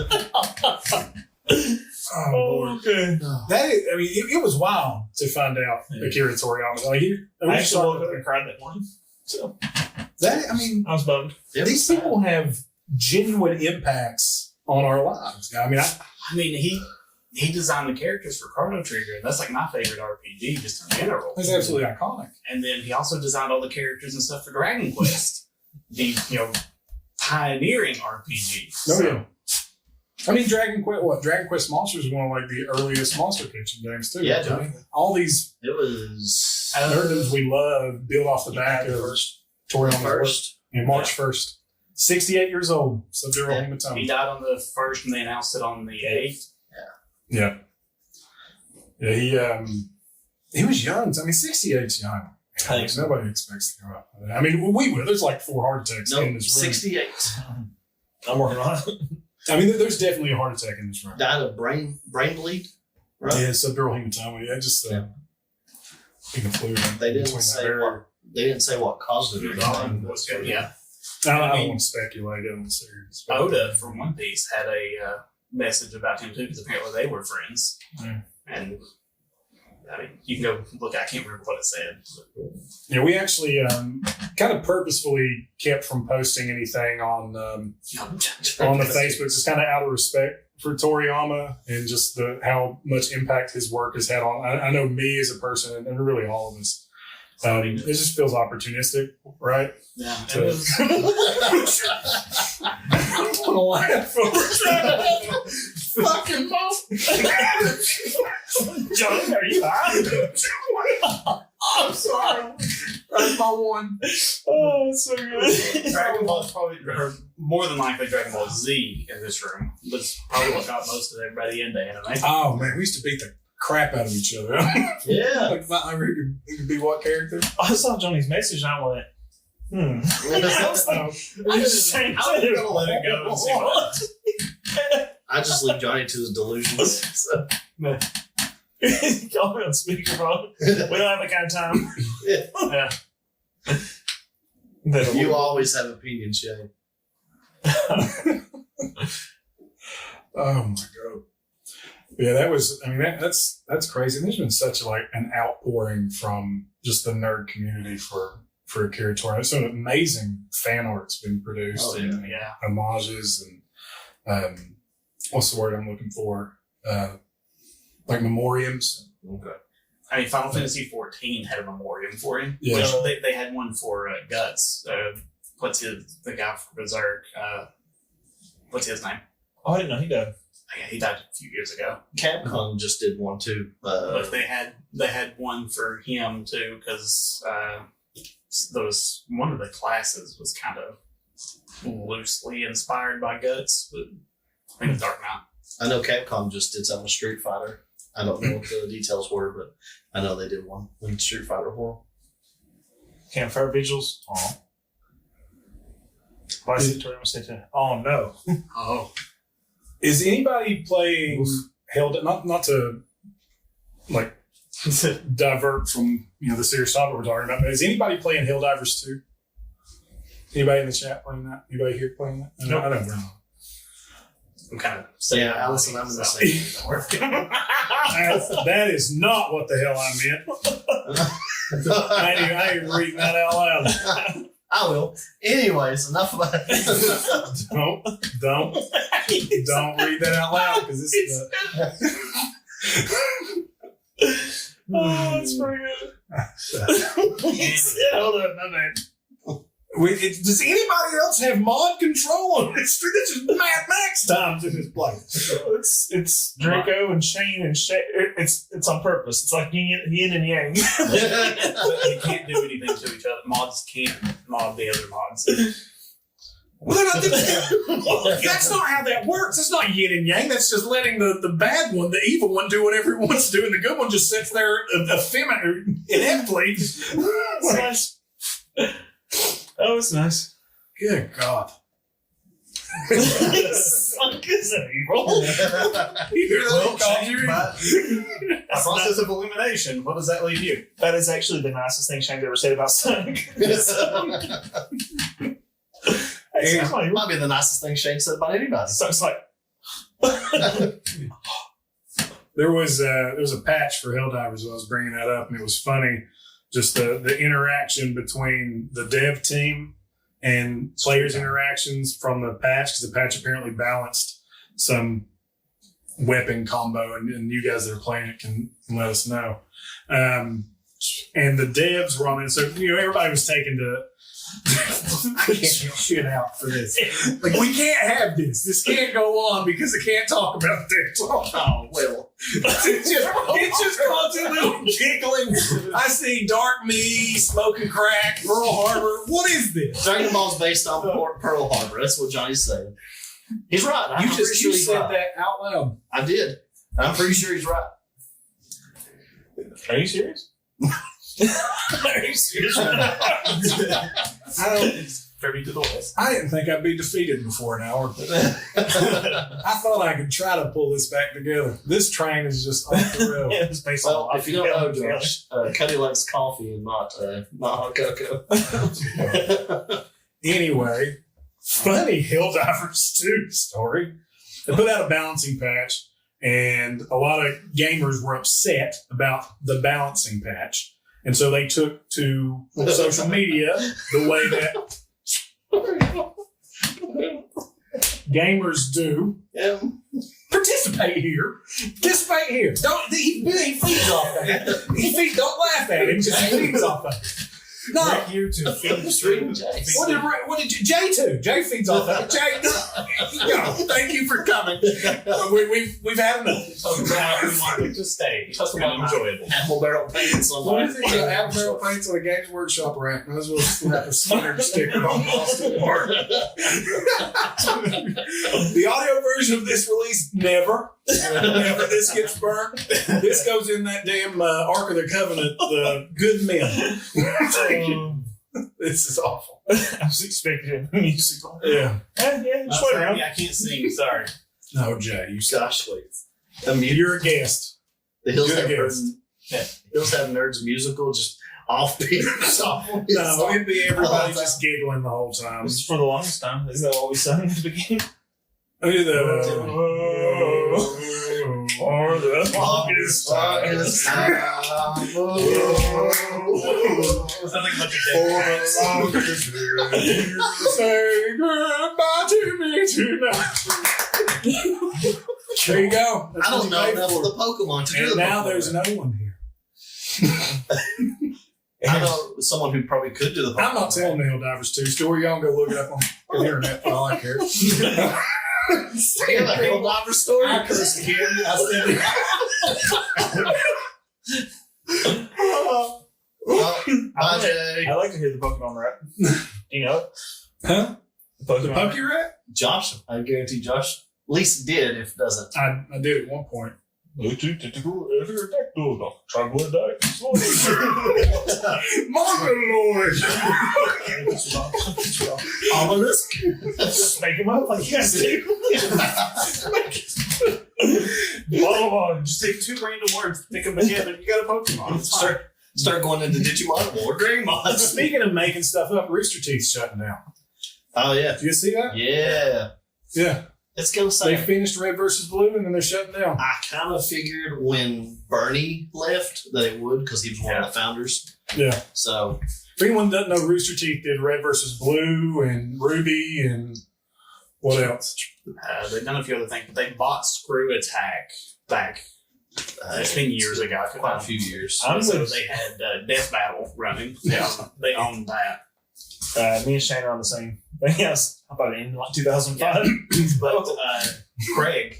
Oh, Lord. okay. That is, I mean, it was wild to find out Akira Toriyama. Like, I actually woke up and cried that morning. So that, I mean, I was bummed. these people have genuine impacts on our lives. I mean, he designed the characters for Chrono Trigger, and that's like my favorite RPG just in general. it's absolutely iconic. And then he also designed all the characters and stuff for Dragon Quest, the pioneering RPG. No, yeah. I mean, Dragon Quest Monsters is one of like the earliest Monster Kitchen games too. Yeah, I mean, all these It was nerdoms we love build off the back of Toriyama's work. Yeah, March 1st. 68 years old. Sub-Zero Yeah. Hematoma. He died on the 1st, and they announced it on the 8th. Yeah. Yeah, he was young. I mean, 68's young. I think so. Nobody expects to go out like that. I mean, we would. There's like 4 heart attacks in this room. 68. I'm working on it. I mean, there's definitely a heart attack in this room. Died of brain bleed. Right? Yeah, subdural hematoma. Yeah, just in the fluid. They didn't between say that area. what. They didn't say what caused it. or anything. Yeah. I I don't mean, want to speculate on the series. Oda from One Piece had a message about him too, because apparently they were friends. Yeah. And I mean, you can go look. I can't remember what it said. Yeah, we actually kind of purposefully kept from posting anything on the Facebook, just kind of out of respect for Toriyama and just how much impact his work has had on. I know me as a person, and really all of us. It just feels opportunistic, right? Yeah. To- I want to laugh over fucking mom. John, are you high? I'm sorry. That's my one. Oh, it's so good. Dragon Ball's probably Or more than likely Dragon Ball Z in this room was probably what got most of everybody into anime. Oh man, we used to beat the crap out of each other. Yeah. Like not who could be what character. I saw Johnny's message and I went, I was like, I just I'm gonna let it go and see what. I just leave Johnny to his delusions. So. Call me on speakerphone. We don't have that kind of time. Yeah. You always have opinions, Shane. Oh my god. Yeah, that was. I mean, that's crazy. And there's been such an outpouring from just the nerd community for Akira Toriyama. Some amazing fan art's been produced. Oh, yeah. And homages and what's the word I'm looking for? Like memoriams. Okay. I mean, Final Fantasy XIV had a memoriam for him. Yeah. Which they had one for Guts. The guy from Berserk? What's his name? Oh, I didn't know he died. Yeah, he died a few years ago. Capcom just did one too. But they had one for him too, because those one of the classes was kind of loosely inspired by Guts, but I think it's Dark Knight. I know Capcom just did some with Street Fighter. I don't know what the details were, but I know they did one in Street Fighter 4. Campfire vigils. Oh. Why is it Toriyama said that? Oh no. Oh, Is anybody playing not to like divert from the serious topic we're talking about, but is anybody playing Helldivers 2? Anybody in the chat playing that? Anybody here playing that? Nope. I don't know. I'm kind of Yeah, Allison, I'm in the same. That is not what the hell I meant. I ain't reading that out loud. I will. Anyways, enough about it. Don't read that out loud because this is Oh, that's pretty good. Hold on, my bad. Does anybody else have mod control on this? This is Mad Max times in this place. It's Draco and Shane and Shay. It's on purpose. It's like yin and yang. But you can't do anything to each other. Mods can't mod the other mods. Well, that's not how that works. That's not yin and yang. That's just letting the bad one, the evil one, do whatever it wants to do, and the good one just sits there effeminate, ineptly. It's nice. Oh, it's nice. Good God. Sunk is evil. Well, A process of elimination. What does that leave you? That is actually the nicest thing Shane's ever said about Sonic. It might be the nicest thing Shane said about anybody. So it's like, there was a patch for Helldivers. I was bringing that up, and it was funny. Just the interaction between the dev team and players' interactions from the patch, because the patch apparently balanced some weapon combo, and you guys that are playing it can let us know. And the devs were on it, so everybody was taken to. I can't get shit out for this. Like, we can't have this. This can't go on because it can't talk about this. Oh, well. It's just constantly giggling. I see Dark Me, Smoking Crack, Pearl Harbor. What is this? Dragon Ball's based on Pearl Harbor. That's what Johnny's saying. He's right. I'm pretty sure he's said right. that out loud. I did. I'm pretty sure he's right. are you serious? Are you serious? It's very to the west. I didn't think I'd be defeated before an hour. I thought I could try to pull this back together. This train is just off the rail. Yeah, it's based Well, on if you don't know, Josh, Cuddy likes coffee and not hot cocoa. Anyway, funny Helldivers 2 story. They put out a balancing patch, and a lot of gamers were upset about the balancing patch. And so they took to social media the way that gamers do. Yeah. Participate here. Participate here. Don't he feeds off that. Don't laugh at him because he feeds off that. No. We're here to feed the stream. What did Jay do? Jay feeds off that. Jay, thank you for coming. We've had enough. We want it to stay. It's enjoyable. Apple barrel paints on What is it? Apple barrel paints on a Games Workshop rack. Might as well slap a Skinner sticker on Boston Park. The audio version of this release, never this gets burned. This goes in that damn Ark of the Covenant, the good men. This is awful. I was expecting a musical. Yeah. Just wait around. I can't sing. Sorry. No, Jay, you Gosh, please. You're a guest. The Hills Good have guess. Hills Have Nerds musical, just offbeat. No, it'd be everybody just giggling the whole time. This is for the longest time. Isn't that what we sang at the beginning? For the Longest time. Something like Say goodbye to me tonight. There you go. That's I what don't you know paid enough for. of the Pokemon to do And the now Pokemon. there's no one here. I know someone who probably could do the Pokemon. I'm not telling the Helldivers 2 story. Y'all can go look it up on the internet for all I care. You have a Helldiver story? I cursed again. I Bye, Jay. I like to hear the Pokemon rap. Do you know it? Huh? The The Pokemon. Pokey Rat? Josh, I guarantee Josh at least did if doesn't. I did at one point. Lord. Ominous. Make him up like you guys do. Pokemon. Just take two random words, pick them together, you got a Pokemon. It's fine. Start going into Digimon or Greymon. Speaking of making stuff up, Rooster Teeth's shutting down. Oh yeah. Did you see that? Yeah. Yeah. It's gonna They say. finished Red versus Blue, and then they're shutting down. I kind of figured when Bernie left that it would because he was one of the founders. Yeah. So For anyone who doesn't know, Rooster Teeth did Red versus Blue and Ruby and what else? They've done a few other things, but they bought Screw Attack back. It's been years ago. quite a few years. So they had Death Battle running. They owned that. Me and Shane are on the same thing. Yes, about in like 2005. But Craig,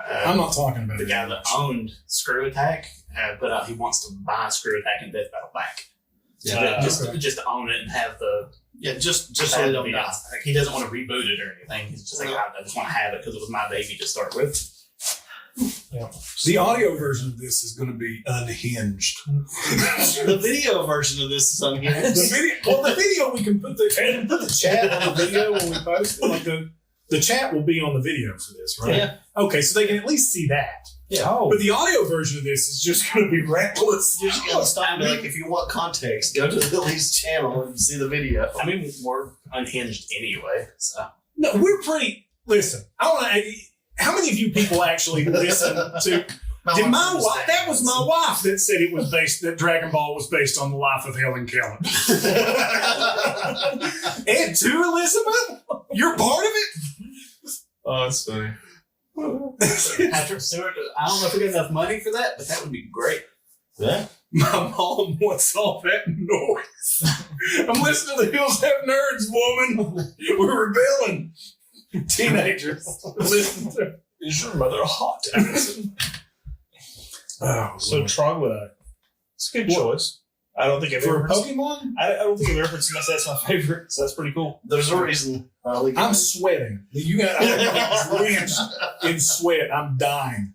I'm not talking about the guy that owned Screw Attack, put out he wants to buy Screw Attack and Death Battle back. Yeah, just to own it and have the just so they don't die. Like, he doesn't want to reboot it or anything. He's just like, I just want to have it because it was my baby to start with. The audio version of this is going to be unhinged. The video version of this is unhinged. The video we can put the chat on the video when we post it. Like the chat will be on the video for this, right? Yeah. Okay, so they can at least see that. Yeah. But the audio version of this is just going to be reckless. You're just gonna stop and be like, if you want context, go to Lily's channel and see the video. I mean, we're unhinged anyway. So No, we're pretty. Listen, I want to. How many of you people actually listen to? Did my wife? That was my wife that said it was based. That Dragon Ball was based on the life of Helen Keller. And to Elizabeth, you're part of it. Oh, that's funny. Patrick Stewart, I don't know if we got enough money for that, but that would be great. Yeah. My mom wants all that noise. I'm listening to the Hills Have Nerds, woman. We're rebelling. Teenagers. Listen to. Is your mother hot? Oh, So Troglodyte. It's a good choice. I don't think I've for ever. Pokemon, I don't think I've ever heard somebody say that's my favorite. So that's pretty cool. There's a reason. I'm sweating. You got I'm drenched in sweat. I'm dying.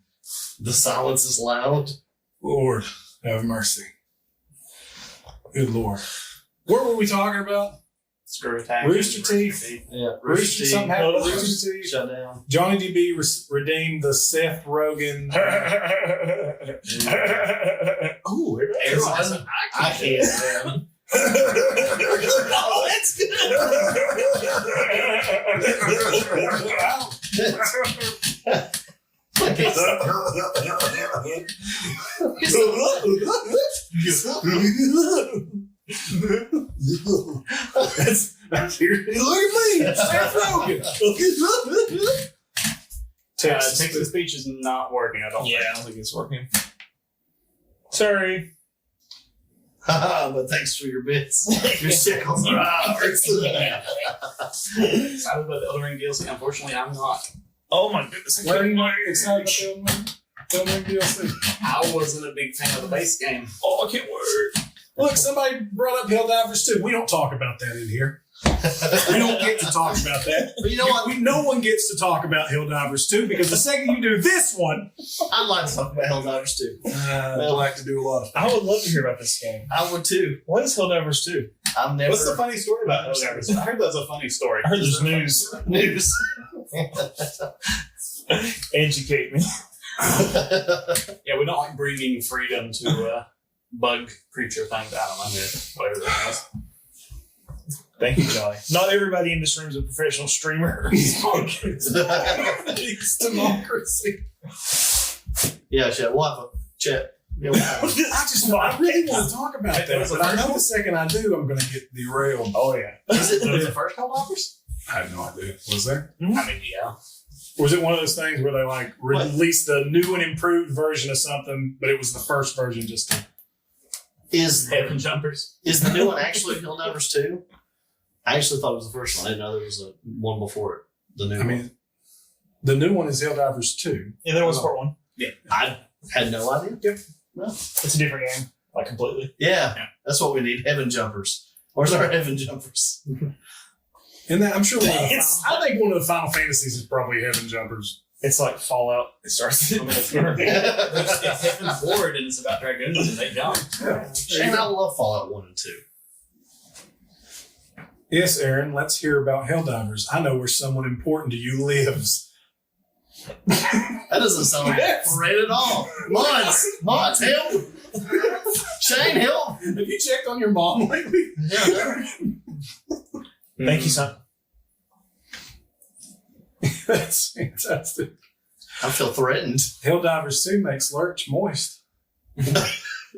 The silence is loud. Lord, have mercy. Good Lord. What were we talking about? Screw Attack. Rooster Teeth. Yeah. Rooster, something happened to Rooster Teeth. Shut down. Johnny DB redeemed the Seth Rogen. Ooh, Everyone has an I can't. Man. Oh, that's That's here. Look at me, Seth Rogen. Text to speech is not working. I don't I don't think it's working. Sorry. But thanks for your bits. Your sickles. Excited about the Elden Ring DLC. Unfortunately, I'm not. Oh my goodness. Why are you not excited about Elden Ring DLC? I wasn't a big fan of the base game. Oh, I can't word. Look, somebody brought up Helldivers 2. We don't talk about that in here. We don't get to talk about that. But you know what? No one gets to talk about Helldivers 2 because the second you do this one, I'd like to talk about Helldivers too. I'd like to do a lot of I would love to hear about this game. I would too. What is Helldivers 2? I've never. What's the funny story about Helldivers? I heard that was a funny story. I heard there's news. news? Educate me. Yeah, we don't like bringing freedom to bug creature things. I don't know. Whatever that is. Thank you, Johnny. Not everybody in this room is a professional streamer. It's democracy. Yeah, chat. We'll have a chat. Yeah, we'll have a- I really want to talk about that, but I know the second I do, I'm going to get derailed. Oh, yeah. Is it Was it the first Helldivers? I had no idea. Was there? I mean, yeah. Was it one of those things where they like released a new and improved version of something, but it was the first version just to... Is Heaven Jumpers. the new one actually Helldivers 2? I actually thought it was the first one. I didn't know there was a one before it. The new one. The new one is Helldivers 2. Yeah, there was part 1. Yeah, I had no idea. Yep. No. It's a different game, like completely. Yeah, that's what we need. Heaven Jumpers. Where's our Heaven Jumpers? And that, I'm sure I think one of the Final Fantasies is probably Heaven Jumpers. It's like Fallout. It starts. It's Heaven's Ward and it's about dragoons and they jump. Shane, I love Fallout 1 and 2. Yes, Aaron, let's hear about Helldivers. I know where someone important to you lives. That doesn't sound like a parade at all. Mods, help! Shane, help! Have you checked on your mom lately? Yeah, Thank you, son. That's fantastic. I feel threatened. Helldivers 2 makes Lurch moist.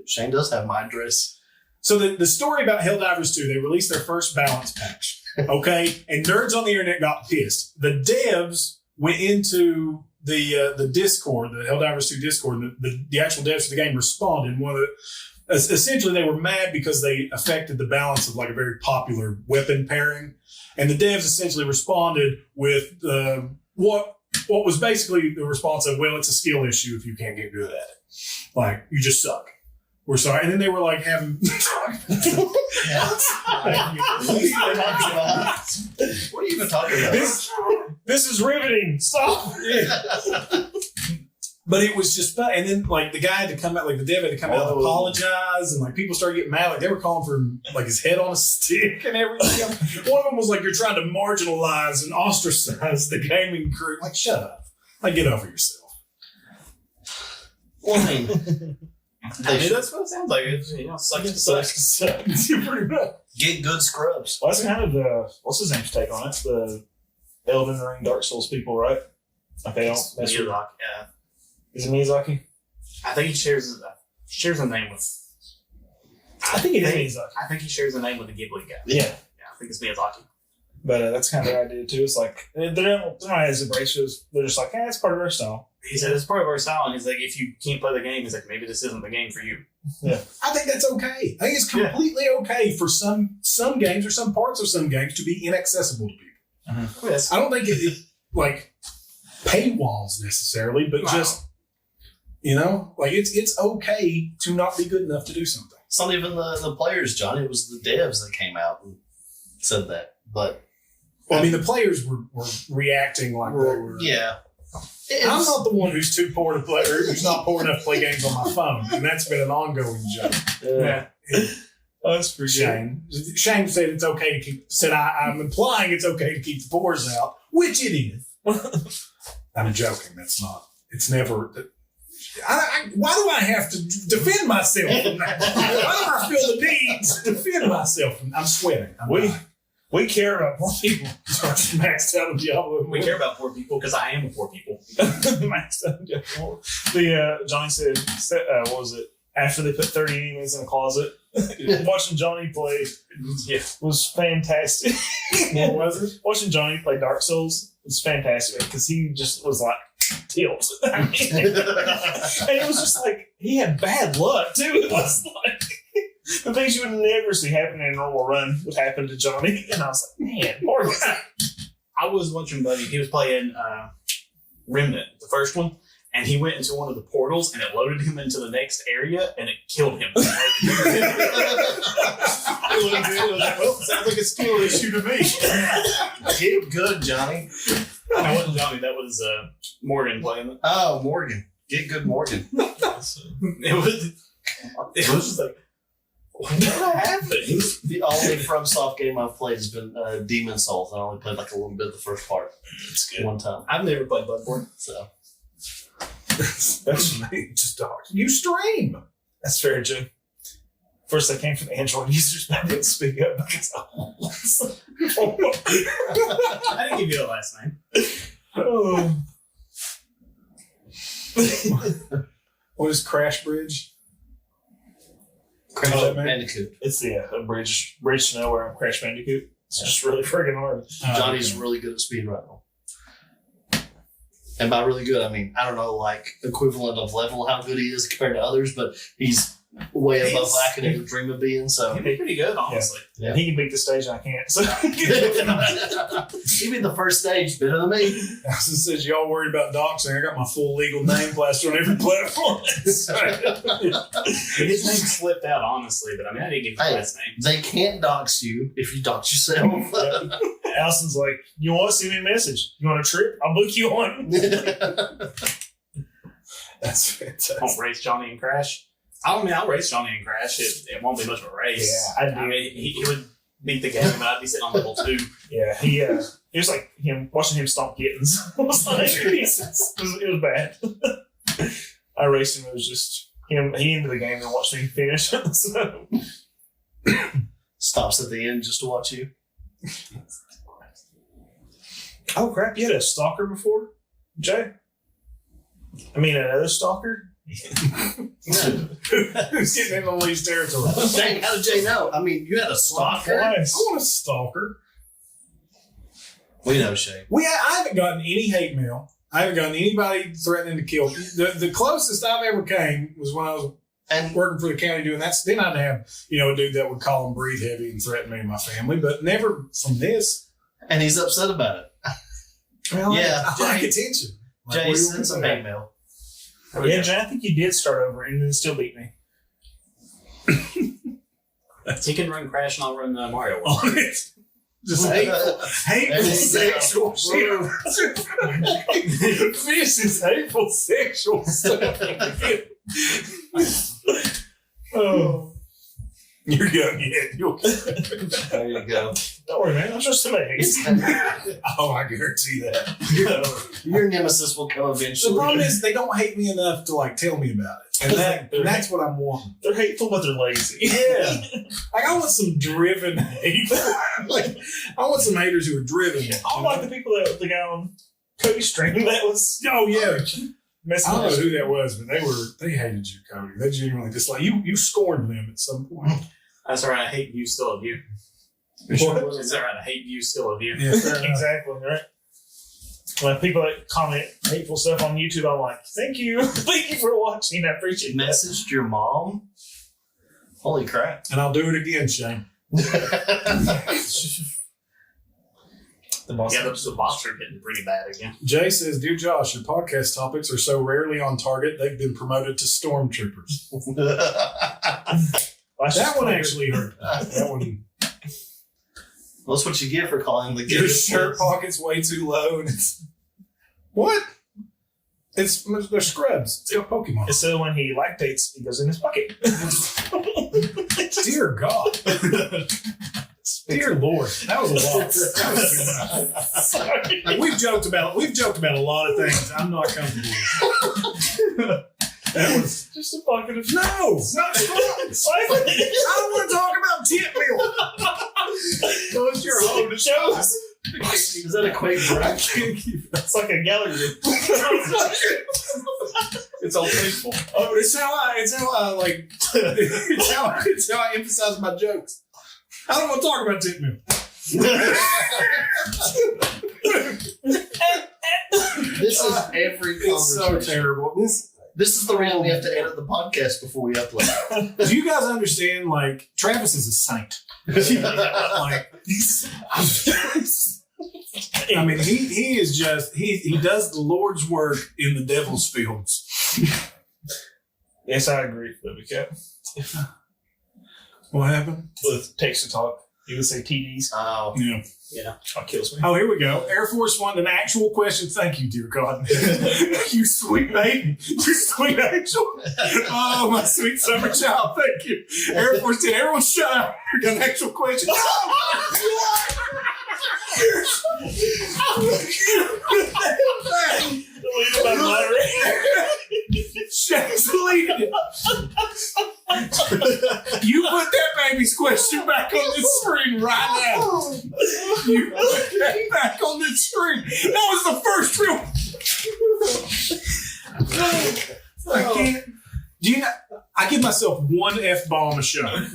Shane does have my address. So the story about Helldivers 2, they released their first balance patch. Okay? And nerds on the internet got pissed. The devs went into the Discord, the Helldivers 2 Discord, and the actual devs of the game responded. Essentially, they were mad because they affected the balance of like a very popular weapon pairing. And the devs essentially responded with what was basically the response of, well, it's a skill issue if you can't get good at it. Like, you just suck. We're sorry. And then they were like having... What are you even talking about? This is riveting. Stop. But it was just fun. And then, like, the guy had to come out, like, the dev had to come out and apologize. And, like, people started getting mad. Like, they were calling for, like, his head on a stick and everything. One of them was like, you're trying to marginalize and ostracize the gaming crew. Like, shut up. Like, get over yourself. Well, I mean, that's what it sounds like. It's, sucks to suck. Pretty much. get good scrubs. Well, that's kind of the what's his name's take on it. The Elden Ring, Dark Souls people, right? Like they don't. Mess with, Miyazaki, yeah. is it Miyazaki? I think he shares a name with. I think it is Miyazaki. I think he shares a name with the Ghibli guy. Yeah. Yeah, I think it's Miyazaki. But that's kind of their idea too. It's like they're not as abrasive. They're just like, it's part of our style. He said it's part of our style, and he's like, if you can't play the game, he's like, maybe this isn't the game for you. Yeah, I think that's okay. I think it's completely okay for some games or some parts of some games to be inaccessible to people. Mm-hmm. Yes. I don't think it like paywalls necessarily, but just like it's okay to not be good enough to do something. It's not even the players, Johnny. It was the devs that came out and said that. But Well, I mean, the players were reacting like they were. Yeah. I'm not the one who's too poor to play, or who's not poor enough to play games on my phone, and that's been an ongoing joke. yeah. Oh, that's pretty good. Shane said it's okay to keep. I'm implying it's okay to keep the pores out, which it is. I'm joking. That's not. It's never. Why do I have to defend myself from that? Why do I feel the need to defend myself? I'm sweating. We care about poor people. Maxed out of Diablo. We care about poor people because I am a poor people. Maxed out of Diablo. Johnny said, what was it? After they put 30 enemies in a closet, watching Johnny play was fantastic. What was it? Watching Johnny play Dark Souls was fantastic because he just was like tilt. I mean, and it was just like he had bad luck too. It was like the things you would never see happen in a normal run would happen to Johnny, and I was like, man, poor guy. I was watching Buddy. He was playing Remnant, the first one, and he went into one of the portals, and it loaded him into the next area, and it killed him. Well, sounds like a skill issue to me. Get good, Johnny. That wasn't Johnny. That was Morgan playing it. Oh, Morgan. Get good, Morgan. It was just like, what happened? The only FromSoft game I've played has been Demon Souls. I only played like a little bit of the first part. It's good. One time. I've never played Bloodborne, So That's me. Just talk. You stream. That's fair, Jim. First, I came from the Android users, but I didn't speak up because I didn't give you a last name. oh. What is Crash Bridge? Crash Oh, man. Bandicoot. It's a bridge to nowhere on Crash Bandicoot. It's just really friggin' hard. Johnny's really good at speedrunning. And by really good, I mean, I don't know, like equivalent of level how good he is compared to others, but he's way above I could ever dream of being. So He'd be pretty good, honestly. Yeah. He can beat the stage and I can't. So you mean the first stage better than me? Allison says, y'all worried about doxing. I got my full legal name plastered on every platform. His name slipped out, honestly, but I mean, I didn't give you the last name. They can't dox you if you dox yourself. Allison's like, you want to send me a message? You want a trip? I'll book you one. That's fantastic. Won't race Johnny and Crash. I'll race Johnny and Crash. It won't be much of a race. Yeah, I mean, he would beat the game, and I'd be sitting on level 2. Yeah, he was like watching him stomp kittens. It was like, it was bad. I raced him. It was just him. He ended the game and watched me finish. So. Stops at the end just to watch you. Oh crap! You had a stalker before, Jay? I mean, another stalker. Who's getting in on these territories? Dang, how did Jay know? I mean, you had a stalker? I want a stalker. We know, Shay. I haven't gotten any hate mail. I haven't gotten anybody threatening to kill. The closest I've ever came was when I was working for the county doing that. Then I'd have, a dude that would call and breathe heavy and threaten me and my family, but never from this. And he's upset about it. Well, yeah. I like attention. Jay, send some hate mail. Yeah, Jay, I think you did start over and then still beat me. He can run Crash and I'll run Mario World. Just hateful sexual shit. Fish is hateful sexual stuff. Oh. You're young yet. There you go. Don't worry, man. I'm just amazed. Oh, I guarantee that. Your nemesis will come The eventually. problem is they don't hate me enough to tell me about it, and that's what I'm wanting. They're hateful, but they're lazy. Yeah, I want some driven hate. I want some haters who are driven. I like the people that the guy on Cody's stream that was. Oh yeah. Messing I don't know with who that was, but they hated you, Cody. They genuinely dislike you. You scorned them at some point. That's all right. I hate you, still of you. What? It's all right. I hate you, still of you. Yeah, fair enough. Exactly, right? When people that comment hateful stuff on YouTube, I'm like, thank you. Thank you for watching. I appreciate that. Messaged your mom? Holy crap. And I'll do it again, Shane. The boss. Yeah, the bots are getting pretty bad again. Jay says, "Dear Josh, your podcast topics are so rarely on target. They've been promoted to stormtroopers." That one actually hurt. That one. Well, that's what you get for calling the Your shirt pocket's way too low, and it's what? They're scrubs. It's got Pokemon. And so when he lactates, he goes in his pocket. Dear God. Dear Lord, that was a lot. That was too much. Sorry. Like, we've joked about a lot of things I'm not comfortable with. That was Just a bucket of. no, it's not scrubs. I don't want to talk about tit milk. Those your own shows. Is that a quick break? It's like a gallery. It's all painful. Oh, it's how I like. It's how I emphasize my jokes. I don't want to talk about tit milk. This is every conversation. It's so terrible. This is the reason we have to edit the podcast before we upload. Do you guys understand? Like, Travis is a saint. Like, I mean, he is just he does the Lord's work in the devil's fields. Yes, I agree, Libby Cat. What happened? With text to talk, he would say TDs. Oh, Yeah. Yeah. That kills me. Oh, here we go. Air Force One, an actual question. Thank you, dear God. You sweet maiden. You sweet angel. Oh, my sweet summer child. Thank you. Air Force 10. Everyone shut up. We got an actual question. Deleted by moderator. Shane's deleted it. You put that baby's question back on this screen right now. You put that back on this screen. That was the first real. I can't. Do you know? I give myself one F-bomb a show.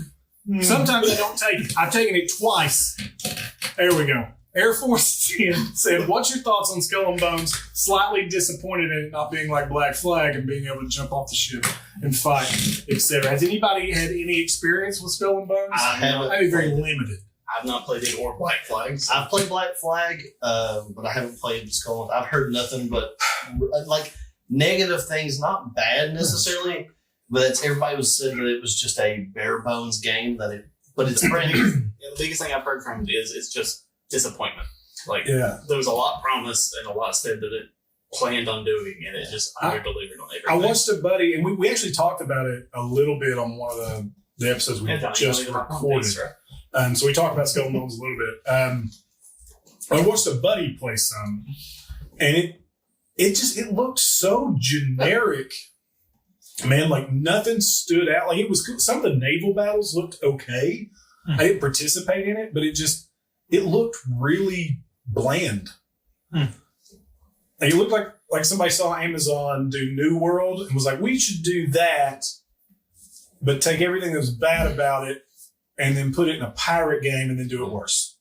Sometimes I don't take it. I've taken it twice. There we go. Air Force 10 said, "What's your thoughts on Skull and Bones? Slightly disappointed in it not being like Black Flag and being able to jump off the ship and fight, etc." Has anybody had any experience with Skull and Bones? I haven't. I'd be very limited. I've not played it or Black Flag. So. I've played Black Flag, but I haven't played Skull. I've heard nothing but like negative things, not bad necessarily, but everybody was saying that it was just a bare bones game. But it's brand new. Yeah, the biggest thing I've heard from it is it's just disappointment. Like, Yeah. there was a lot promised and a lot said that it planned on doing, and it just under-delivered on everything. I watched a buddy, and we actually talked about it a little bit on one of the episodes we just recorded. So we talked about Skull and Bones a little bit. I watched a buddy play some, and it looked so generic. Man, like nothing stood out. Like it was some of the naval battles looked okay. I didn't participate in it, but it looked really bland. And it looked like somebody saw Amazon do New World and was like, we should do that, but take everything that was bad about it and then put it in a pirate game and then do it worse.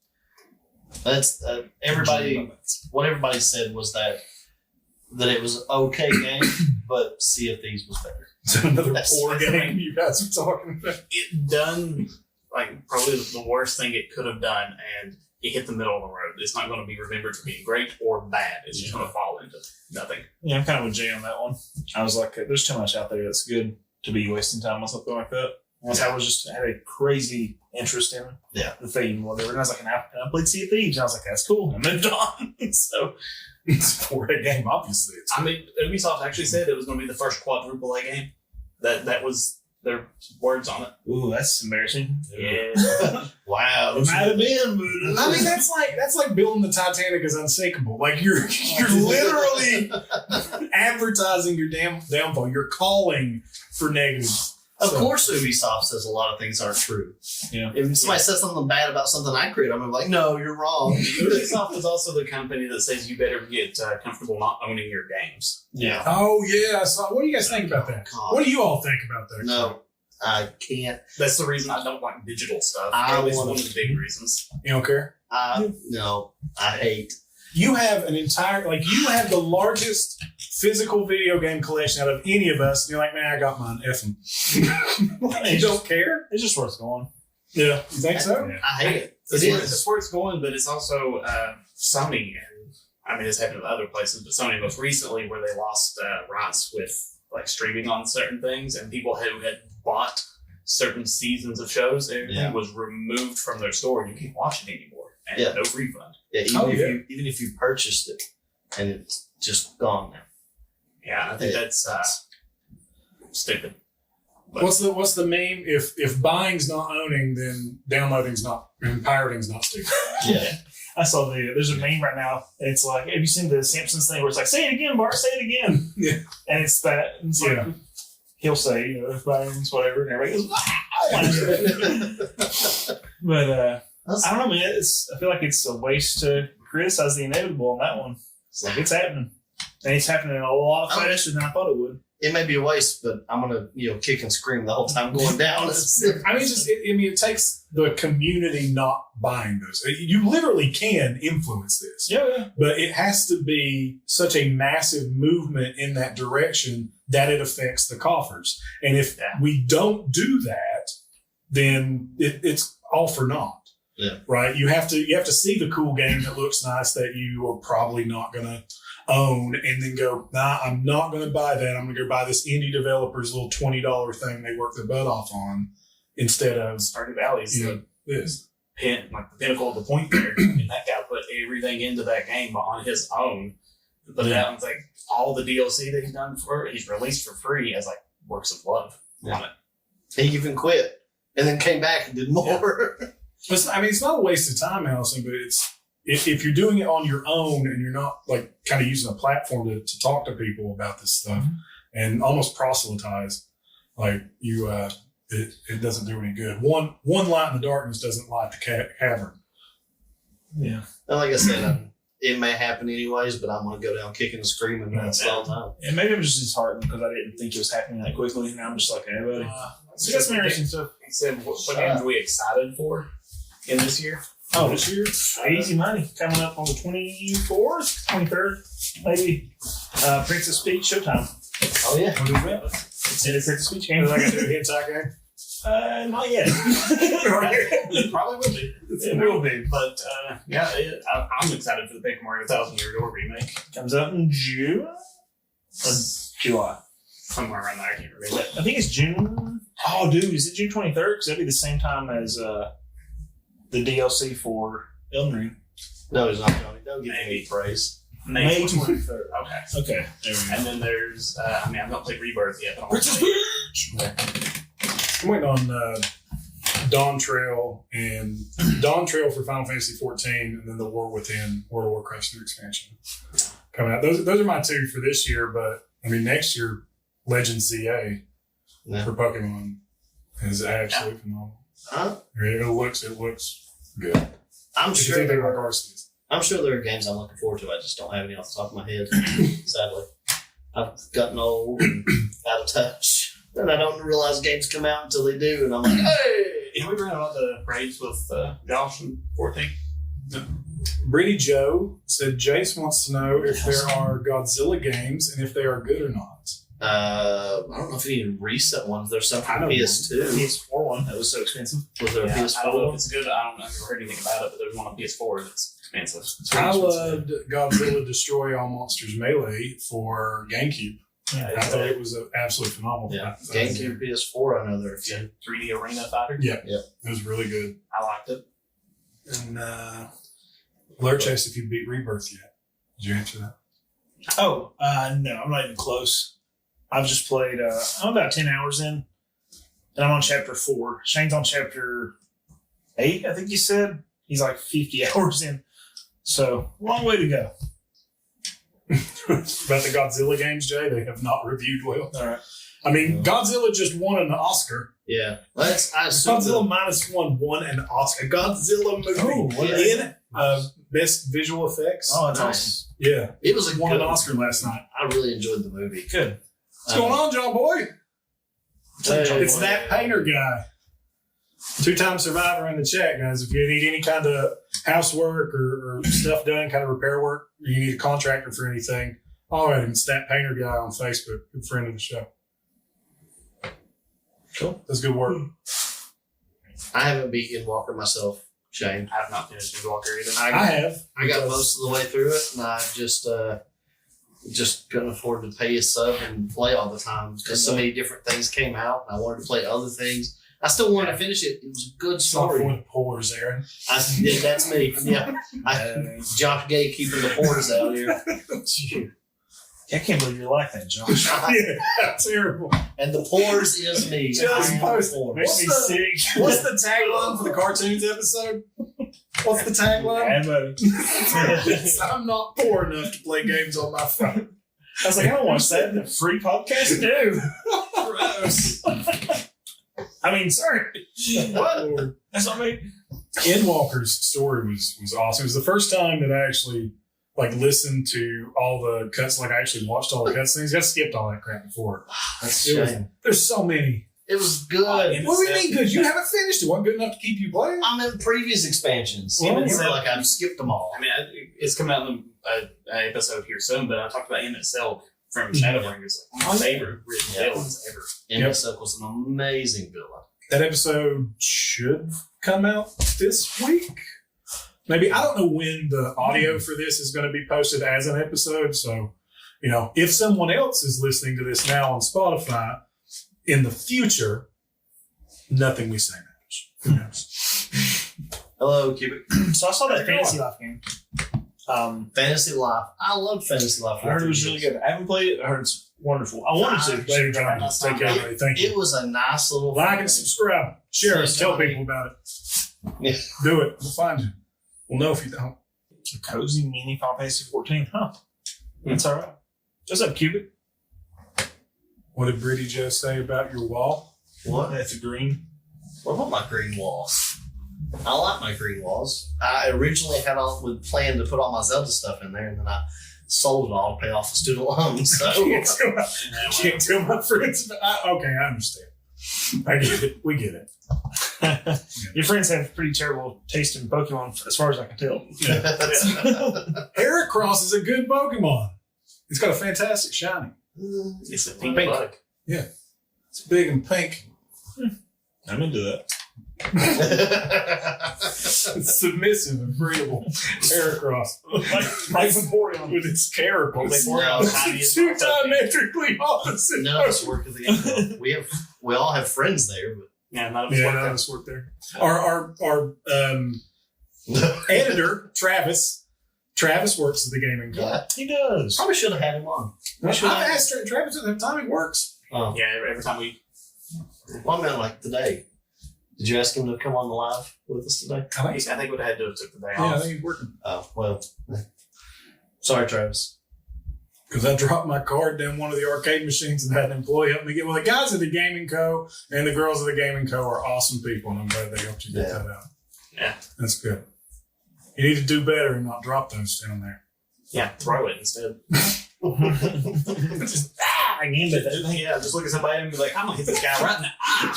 That's everybody. What everybody said was that it was an okay game, but Sea of Thieves was better. So another That's poor game you guys are talking about. It done like probably the worst thing it could have done, and it hit the middle of the road. It's not going to be remembered for being great or bad. It's just going to fall into nothing. Yeah, I'm kind of with Jay on that one. I was like, there's too much out there that's good to be wasting time on something like that. Once I was just had a crazy interest in the theme, whatever. And I was like, and I played Sea of Thieves. And I was like, that's cool. I moved on. So It's a 4A game, obviously. I mean, Ubisoft actually said it was going to be the first quadruple A game. That was their words on it. ooh, that's embarrassing. Yeah. Wow. It might have been, but I mean, that's like building the Titanic is unsinkable. Like you're literally advertising your downfall. You're calling for negatives. Of course, Ubisoft says a lot of things aren't true. Yeah. If somebody says something bad about something I create, I'm like, no, you're wrong. Ubisoft is also the company that says you better get comfortable not owning your games. Yeah. Oh yeah. So what do you guys think about that? God. What do you all think about that? No, I can't. That's the reason I don't like digital stuff. I At least wanna- one of the big reasons. You don't care? No, I hate. You have you have the largest physical video game collection out of any of us. And you're like, man, I got mine. F 'em. You don't care? it's just worth going. Yeah. You think so? Yeah. I hate it. It's where it's going, but it's also Sony, and I mean, it's happened to other places, but Sony most recently, where they lost rights with like streaming on certain things, and people who had bought certain seasons of shows, everything was removed from their store, and you can't watch it anymore, and no refund. Yeah, even if you purchased it and it's just gone now. Yeah, I think that's stupid. But What's the meme? If buying's not owning, then downloading's not, and pirating's not stupid. Yeah. I saw there's a meme right now. And it's like, have you seen the Simpsons thing where it's like, say it again, Bart, say it again. Yeah. And it's that. And it's like, he'll say, if buying's whatever, and everybody goes, but I don't know, man. I feel like it's a waste to criticize the inevitable on that one. It's like it's happening, and it's happening a lot faster than I thought it would. It may be a waste, but I'm gonna kick and scream the whole time going down. I mean, it takes the community not buying those. You literally can influence this. Yeah. But it has to be such a massive movement in that direction that it affects the coffers. And if we don't do that, then it's all for naught. Yeah. Right. You have to see the cool game that looks nice that you are probably not going to own, and then go, nah, I'm not going to buy that. I'm going to go buy this indie developer's little $20 thing they work their butt off on instead of Stardew Valley's this. the pinnacle of the point there. And that guy put everything into that game on his own. Put it out, and it's like all the DLC that he's released for free as like works of love on it. He even quit and then came back and did more. It's not a waste of time, Allison, but it's if you're doing it on your own and you're not like kind of using a platform to talk to people about this stuff and almost proselytize, like you, it doesn't do any good. One light in the darkness doesn't light the cavern. Yeah. And like I said, it may happen anyways, but I'm going to go down kicking and screaming the whole time. And maybe I'm just disheartened because I didn't think it was happening that quickly. And I'm just like, hey, buddy. So that's some interesting stuff. He said, what games are we excited for in this year? Oh, this year? Easy money. Coming up on the 24th, 23rd, maybe. Princess Peach Showtime. Oh, yeah. It's in a Princess Peach game. Is that going to do a hentai game? Not yet. It probably will be. It will be. But I'm excited for the Paper Mario 1000 Year Door remake. Comes out in June? Or July? Somewhere around there, I can't remember. I think it's June. Oh, dude, is it June 23rd? Because that'd be the same time as the DLC for Elden Ring. No, he's not, Johnny. Don't give me any praise. May 23rd. 23rd. Okay. Okay. There we go. And then there's, I've not played Rebirth yet, but I'm Princess also Peach! I'm waiting on Dawn Trail for Final Fantasy 14, and then the War Within World of Warcraft new expansion coming out. Those are my two for this year, but I mean next year Legend CA for Pokemon is absolutely phenomenal. Huh? It looks good. I'm It's sure anything like Arceus. I'm sure there are games I'm looking forward to. I just don't have any off the top of my head, sadly. I've gotten old and out of touch. And I don't realize games come out until they do. And I'm like, hey! Can we bring about the raids with Josh and 14? Brady Joe said Jace wants to know if there are Godzilla games and if they are good or not. I don't know if you need recent ones. There's some from PS2. PS4 one that was so expensive. Was there a Yeah, PS4 I don't know one? if it's good. I don't know if you've heard anything about it, but there's one on PS4 that's expensive. It's I really loved Godzilla Destroy All Monsters Melee for GameCube. Yeah, I thought it was absolutely phenomenal. Yeah, GameCube, PS4. I know they're a few. 3D Arena Fighter. Yeah, Yeah. it was really good. I liked it. And Lurch asked if you beat Rebirth yet. Did you answer that? Oh, no, I'm not even close. I've just played, I'm about 10 hours in, and I'm on chapter 4. Shane's on chapter 8, I think you said. He's like 50 hours in. So, long way to go. About the Godzilla games, Jay, they have not reviewed well. All right. I mean, Godzilla just won an Oscar. Yeah. I assume Godzilla -1 won an Oscar. Godzilla movie Oh, what in best visual effects. Oh, that's Nice. awesome. Yeah, it was a won an good Oscar last night. I really enjoyed the movie. Good. What's going on, John Boy? Hey, It's that painter guy. 2-time survivor in the chat, guys. If you need any kind of housework or stuff done, kind of repair work, or you need a contractor for anything, all right, it's that painter guy on Facebook, good friend of the show. Cool. That's good work. I haven't beat Endwalker myself, Shane. I have not finished Windwalker either. I have. I got because- most of the way through it, and I just couldn't afford to pay a sub and play all the time because so many different things came out, and I wanted to play other things. I still wanted to finish it. It was a good Sorry for story. the pores, Aaron. That's me. Yeah, Josh Gay keeping the pores out here, I can't believe you're like that, Josh. Yeah, terrible. and the pores is me. Just I am post- the pores. Makes me sick. What's the tagline for the cartoons episode? What's the tagline? Bad buddy. I'm not poor enough to play games on my phone. I was like, I don't watch that. The free podcast? No. Gross. I mean, sorry. What? That's not me. Endwalker's story was awesome. It was the first time that I actually listened to all the cuts. I actually watched all the cutscenes. I skipped all that crap before. That's It a was- shame. There's so many. It was good. What do you mean good? You haven't finished it. Wasn't good enough to keep you playing? I'm in previous expansions. Well, Even it's- like I've skipped them all. I mean, it's coming out in an episode here soon, but I talked about Emmett Cell from Shadowbringers, like one of my favorite written villains ever. Emmett Silk was an amazing villain. That episode should come out this week. Maybe. I don't know when the audio for this is going to be posted as an episode. So, if someone else is listening to this now on Spotify in the future, nothing we say matters. Who knows? Hello, Cubic. So I saw that Fantasy Life game. Fantasy Life. I love Fantasy Life. I heard it was really good. I haven't played it. I heard it's wonderful. I wanted to. Later, John. Take care, everybody. Thank you. It was a nice little Like and subscribe. Share us. Tell people about it. Yeah. Do it. We'll find you. We'll know if you don't. A cozy mini Final Fantasy 14. Huh. That's all right. What's up, Cubic? What did Brady Joe say about your wall? What? That's a green. What about my green walls? I like my green walls. I originally had planned to put all my Zelda stuff in there, and then I sold it all to pay off the student loans. So Can't tell my friends. Okay, I understand. I get it. We get it. Your friends have pretty terrible taste in Pokemon, as far as I can tell. Heracross is a good Pokemon. It's got a fantastic shiny. It's a pink Pink. bug. It's big and pink. I'm into that. It's submissive and breathable. Heracross. Like Vaporeon. With its carapace. No. Two diametrically opposite. None of us work at the end. We all have friends there, but Yeah, not a Yeah, none of us work there. Our editor, Travis works at the gaming co. yeah, He does. probably should have had him on. I've asked Travis at the time. It works. Oh, Yeah, every time we. well, I meant like today. Did you ask him to come on the live with us today? I think we'd have had to have took the day Yeah, I off. think he's working. Oh, well. Sorry, Travis. Because I dropped my card down one of the arcade machines and had an employee help me get. Well, the guys at the Gaming Co. and the girls at the Gaming Co. are awesome people, and I'm glad they helped you get Yeah. that out. Yeah. That's good. You need to do better and not drop those down there. Yeah, throw it instead. Just again, but Yeah, just look at somebody and be like, I'm gonna hit this guy right in the eye.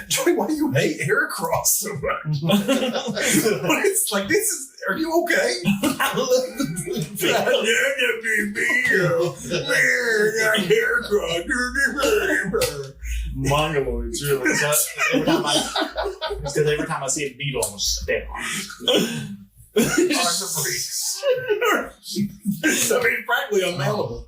Joey, why do you hate Heracross so much? It's like, this is, are you okay? I love Mongoloids, really. So every time I see a beetle, I'm gonna step on it. I mean, practically unmailable.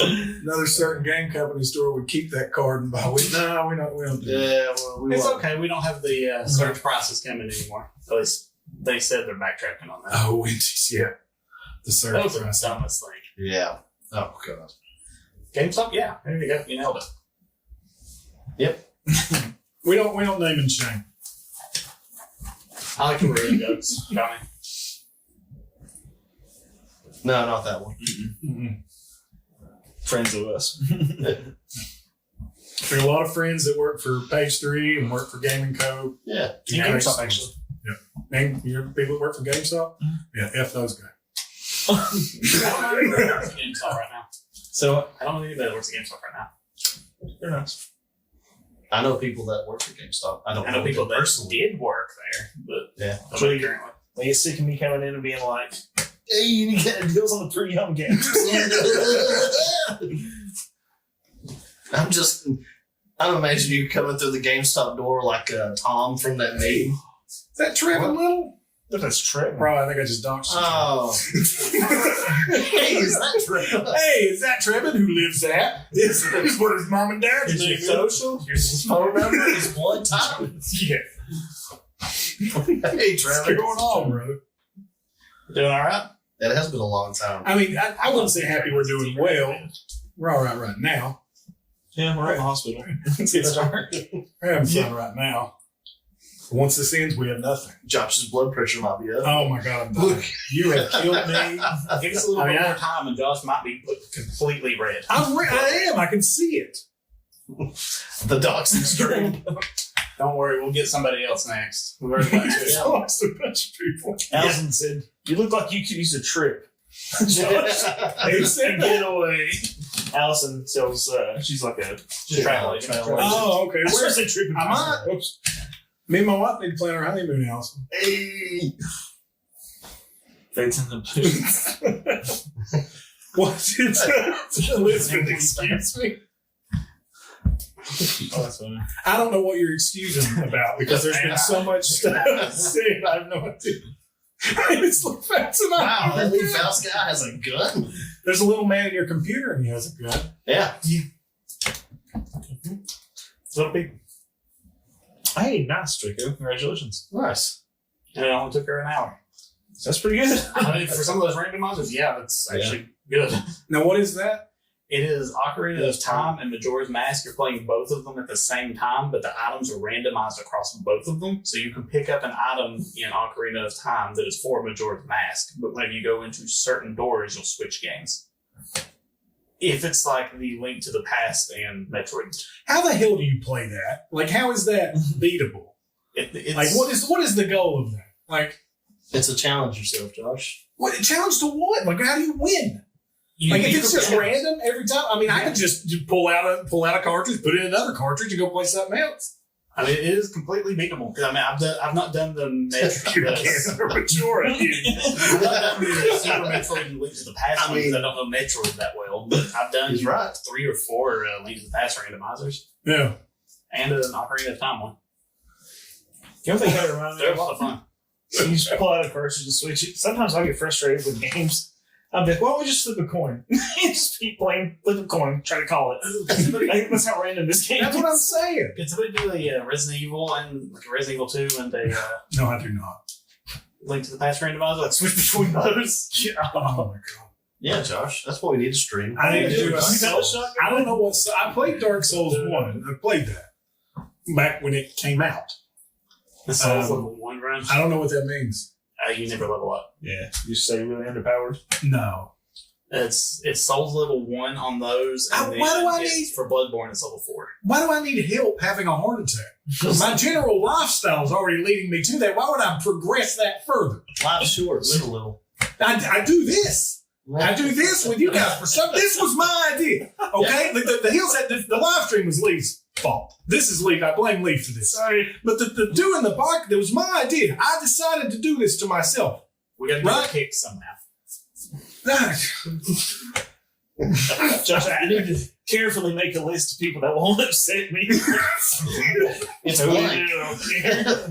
Another certain game company store would keep that card and buy it. No, we don't do that. Yeah, well, It's okay. We don't have the search prices coming anymore. At least they said they're backtracking on that. Oh, yeah. The search That was the price. dumbest thing. Yeah. Oh god. GameStop, yeah. There you go. You nailed it. Yep. We don't name and shame. I like to ruin jokes, Johnny. No, not that one. Mm-mm. friends of us. There are a lot of friends that work for Page 3 and work for Gaming Co. Yeah. You know, GameStop, actually. Yeah. And you're people that work for GameStop? Yeah, F those guys. I don't know anybody that works at GameStop right now. So I don't know anybody that works at GameStop right now. they're nice. I know people that work for GameStop. I don't I know people them that personally. did work there, but Yeah. nobody currently. They get sick of me coming in and being like, "Hey, you need to get deals on the pre-owned games." I'm imagining you coming through the GameStop door like Tom from that meme. Is that Trevor Little? That's Trevor. Bro, I think I just doxed you. Oh. Hey, is that Trevor? Hey, is that Trevor who lives at? This is what his mom and dad's Here's name your is. social. Here's his phone number, his blood type. Yeah. Hey, What's Trevor. going on, bro? Doing all right? It has been a long time. I mean, I wouldn't say happy we're doing well. We're all right now. Yeah, we're in the hospital. It's hard. We're having fun right now. Once this ends, we have nothing. Josh's blood pressure might be up. Oh my God, I'm dying. You have killed me. Give us a little I mean, bit more time, and Josh might be put completely red. I am. I can see it. The doxing stream. Don't worry, we'll get somebody else next. We've already got two. I lost a bunch of people. Allison said, "You look like you could use a trip." They said that. Get away. Allison sells. She's like a Travel agent. Oh, okay. I Where's say trip. I might. Oops. Me and my wife need to plan our honeymoon, Allison. Hey. Fates in the What's it? Elizabeth, excuse me. Oh, that's funny. I don't know what you're excusing about because there's been so much stuff said. I have no idea. It's like that's an Wow, that Lee Faust guy has a gun. There's a little man in your computer and he has a gun. Yeah. Little people. Hey, nice, Draco. Congratulations. Nice. And it only took her an hour. That's pretty good. I mean, for some of those randomizers, yeah, that's actually good. Now, what is that? It is Ocarina of Time and Majora's Mask. You're playing both of them at the same time, but the items are randomized across both of them. So you can pick up an item in Ocarina of Time that is for Majora's Mask, but when you go into certain doors, you'll switch games. If it's like the Link to the Past and Metroid. How the hell do you play that? Like, how is that beatable? It's, Like, what is the goal of that? Like, It's a challenge yourself, Josh. what challenge to what? Like, how do you win? you, Like, if you it's can- just random every time, I mean, I could just pull out a cartridge, put in another cartridge, and go play something else. I mean, it is completely beatable. Because I mean, I've not done the Metroid. Majora. I've not done the Super Metroid and Link to the Past I ones, mean- I don't know Metroid that well, but I've done He's right. 3 or 4 Link to the Past randomizers Yeah. and an Ocarina of Time one. You know what they kind of remind me They're of? a lot of fun. So you just pull out a cartridge and switch it. Sometimes I get frustrated with games. I'll be like, why don't we just flip a coin? Just keep playing, flip a coin, try to call it. I think that's how random this game That's is. what I'm saying. Could somebody do a Resident Evil and like a Resident Evil 2 and a No, I do not. Link to the Past randomizer? Like switch between those? Oh, my God. Yeah, Josh. That's what we need to stream. I need to do a You Soul. got a shotgun? I don't know what. I played Dark Souls 1. I played that back when it came out. The Souls level 1 run? I don't know what that means. You never level up. Yeah, you say really underpowered. No. It's Souls level 1 on those. And Why do I it's need- for Bloodborne, it's level 4. Why do I need help having a heart attack? My general lifestyle is already leading me to that. Why would I progress that further? Life's short. Live a little. I do this. I do this with you guys. This was my idea. Okay? The Hills had the live stream was Lee's fault. This is Lee. I blame Lee for this. Sorry. But the doing the podcast, that was my idea. I decided to do this to myself. We got to do a kick somehow. Josh, I need to carefully make a list of people that won't upset me. It's Who blank.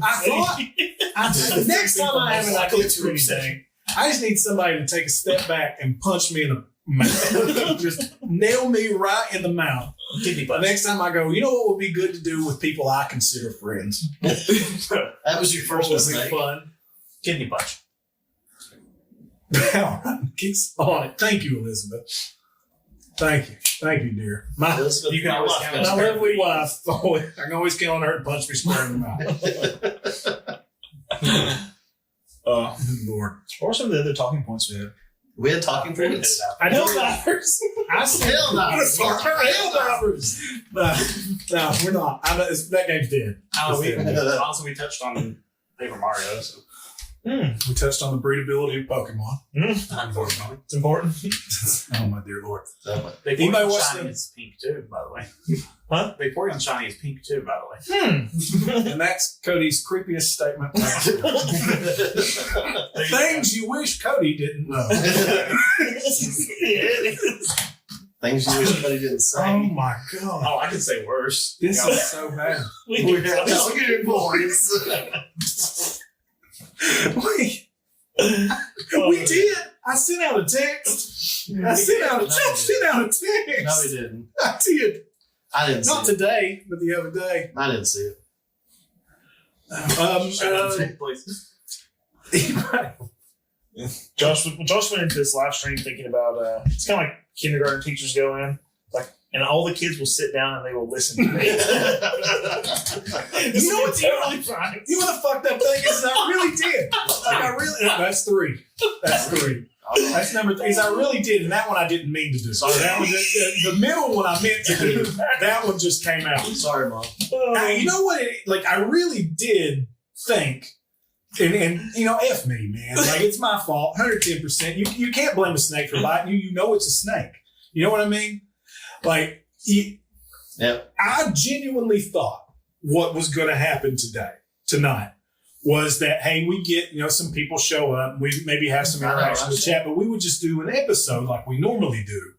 I thought next time I have an idea for anything, I just need somebody to take a step back and punch me in the mouth. Just nail me right in the mouth. Next time I go, you know what would be good to do with people I consider friends? That was your first mistake. Fun. Kidney punch. All right, keeps on it. Thank you, Elizabeth. Thank you, dear. Elizabeth, You can always count on My her. lovely wife. I can always count on her to punch me square in the mouth. Good Lord. What were some of the other talking points we had? We had talking points. I know Helldives. I said Hell divers. Helldives. No, we're not. That game's dead. Also, we touched on Paper Mario. So. We touched on the breedability of Pokemon. Unfortunately. It's important. Oh my dear Lord. They Anybody pour watch shiny them? is pink too, by the way. Huh? They pour on shiny is pink too, by the way. And that's Cody's creepiest statement. Things you wish Cody didn't know. Things you wish somebody didn't Oh say. my God. Oh, I could say worse. This is so bad. Look at your boys. We did. I sent out a text. I sent out a text. No, he didn't. I did. I didn't see Not it. today, but the other day. I didn't see it. Josh went into this live stream thinking about it's kind of like kindergarten teachers go in, like, and all the kids will sit down and they will listen to me. You know what's totally fine. You know what the fucked up thing is? I really did. That's three. That's number 3. Is I really did, and that one I didn't mean to do. So that one, the middle one I meant to do. That one just came out. Sorry, Mom. Now, you know what? I really did think, and you know, F me, man. Like, it's my fault, 110%. You can't blame a snake for biting you. You know it's a snake. You know what I mean? Like, Yep. I genuinely thought what was going to happen tonight, was that, hey, we get, some people show up, we maybe have some interaction with chat, but we would just do an episode like we normally do,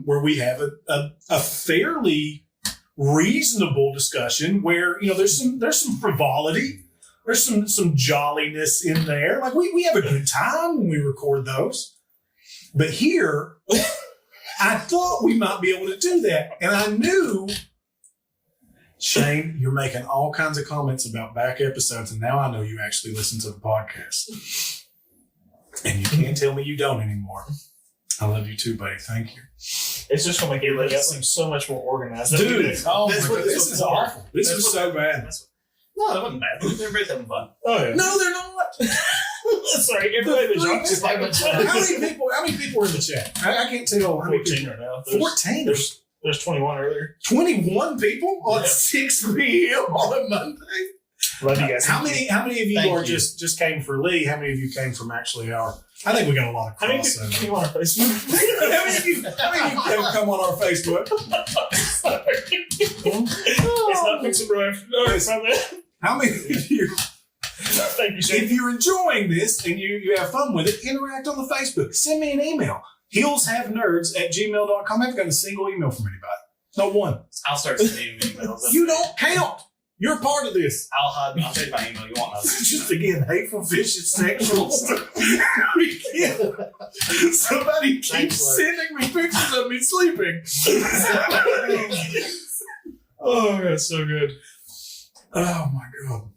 where we have a fairly reasonable discussion where, there's some frivolity, there's some jolliness in there. Like, we have a good time when we record those. But here, I thought we might be able to do that. And I knew, Shane, you're making all kinds of comments about back episodes, and now I know you actually listen to the podcast. And you can't tell me you don't anymore. I love you too, buddy. Thank you. It's just going to make it seem so much more organized. Dude, oh That's my what God, this is awful. This is so bad. No, that wasn't bad. Everybody's having fun. Oh, yeah. No, they're not. Sorry, everybody but Josh is like, How many people are in the chat? I can't tell how many 14 people. right now. 14? There's 21 earlier. 21 people on Yeah. 6 p.m. on a Monday? Love you guys. How many of you Thank are you. just came for Lee? How many of you came from actually our? I think we got a lot of How many crossover. people on our Facebook? How many of you have come on our Facebook? It's not Pixel Bro. No, it's not that. How many of you, Thank you, Shane. if you're enjoying this and you have fun with it, interact on the Facebook. Send me an email. heelshavenerds@gmail.com. I haven't gotten a single email from anybody. Not one. I'll start sending emails. You don't count. You're part of this. I'll take my email. You want those? Just again, hateful, vicious, sexual stuff. Somebody keeps Thanks, Larry. sending me pictures of me sleeping. Oh, that's so good. Oh my God.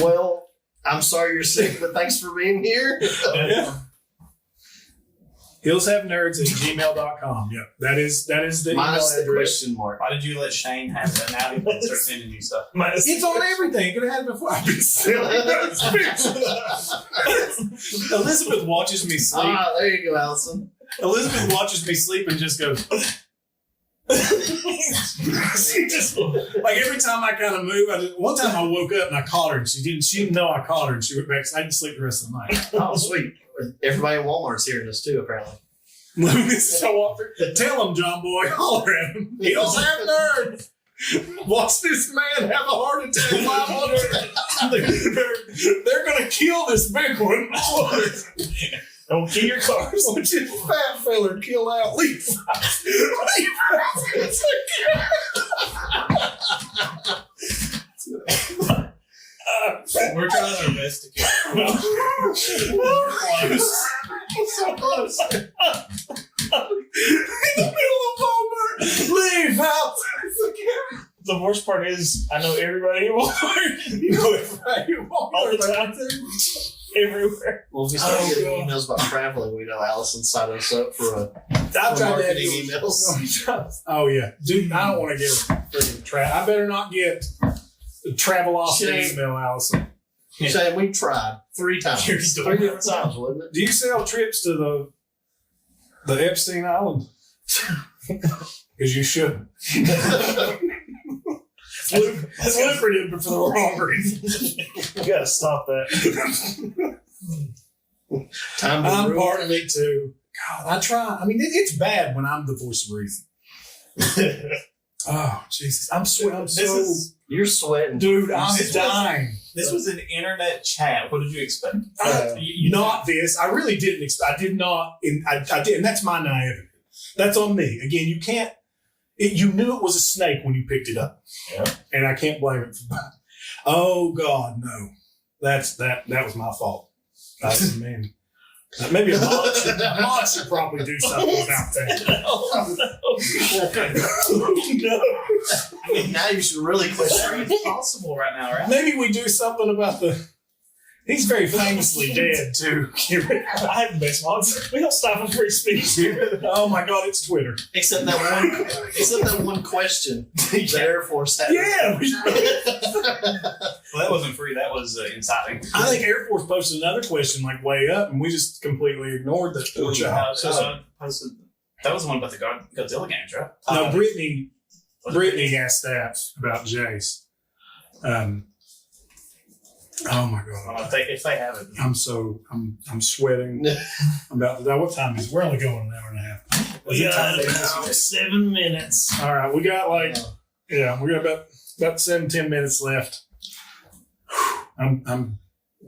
Well, I'm sorry you're sick, but thanks for being here. Yeah. Heelshavenerds@gmail.com. Yep. That is the email Minus the address. question mark. Why did you let Shane have that? Now he can start sending you stuff. It's on everything. Could have had it before. I've been selling those pictures. Elizabeth watches me sleep. Ah, there you go, Allison. Elizabeth watches me sleep and just goes, She just like every time I kind of move. One time I woke up and I called her, and she didn't know I called her, and she went back. So I didn't sleep the rest of the night. Oh, sweet. Everybody in Walmart's hearing this too, apparently. Tell him, John Boy, holler at him. He don't have nerve. Watch this man have a heart attack. They're gonna kill this big one. Don't kill your cars. Watch this fat fella kill out. Leave. We're trying our best to kill. So close. In the middle of Walmart. Leave out. The worst part is, I know everybody in Walmart. You know everybody in Walmart. All the time. Everywhere. Well, if we start getting emails about traveling, we know Allison signed us up for I've tried that. marketing emails. Oh yeah, dude, I don't want to get a freaking I better not get a travel off the Shame. email, Allison. Saying we tried 3 times. 3 different times, wasn't it? Do you sell trips to the Epstein Island? Because you shouldn't. That's lucrative, but for the wrong reason. You gotta stop that. Time to I'm ruin part of it too. God, I try. I mean, it's bad when I'm the voice of reason. Oh Jesus, I'm sweating. You're sweating. Dude, I'm dying. This was an internet chat. What did you expect? Not this. I really didn't expect. I did not. I did, and that's my naivety. That's on me. Again, you can't. You knew it was a snake when you picked it up, and I can't blame it for that. Oh God, no. That was my fault. I was mean. Maybe a mod should probably do something about that. No. I mean, now you should really question It's possible right now, right? Maybe we do something about the. He's very famously dead too. I have the best mods. We don't stop him free speech. Oh my God, it's Twitter. except that one question the Air Force had. Yeah. Well, that wasn't free. That was inciting. I think Air Force posted another question like way up, and we just completely ignored that poor child. That was the one about the Godzilla games, right? No, Brittany asked that about Jace. Oh my God! If they have it, I'm sweating. I'm about to die. What time is it? We're only going an hour and a half. We got about 7 minutes. All right, we got we got about 7-10 minutes left. I'm.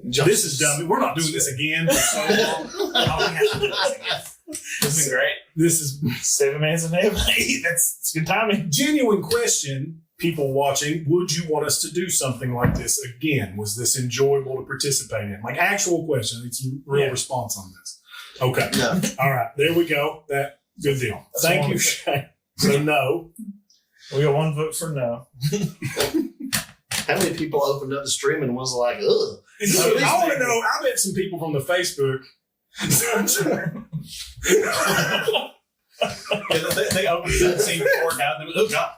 This is dumb. We're not doing this again for so long. This has been great. This is 7 minutes and a half. That's good timing. genuine question. People watching, would you want us to do something like this again? Was this enjoyable to participate in? Like actual question. It's a real response on this. Okay. No. All right. There we go. Good deal. Thank you, Shane. So no. We got 1 vote for no. How many people opened up the stream and was like, ugh? I want to know. I bet some people from the Facebook. They opened that scene before now. Oh God!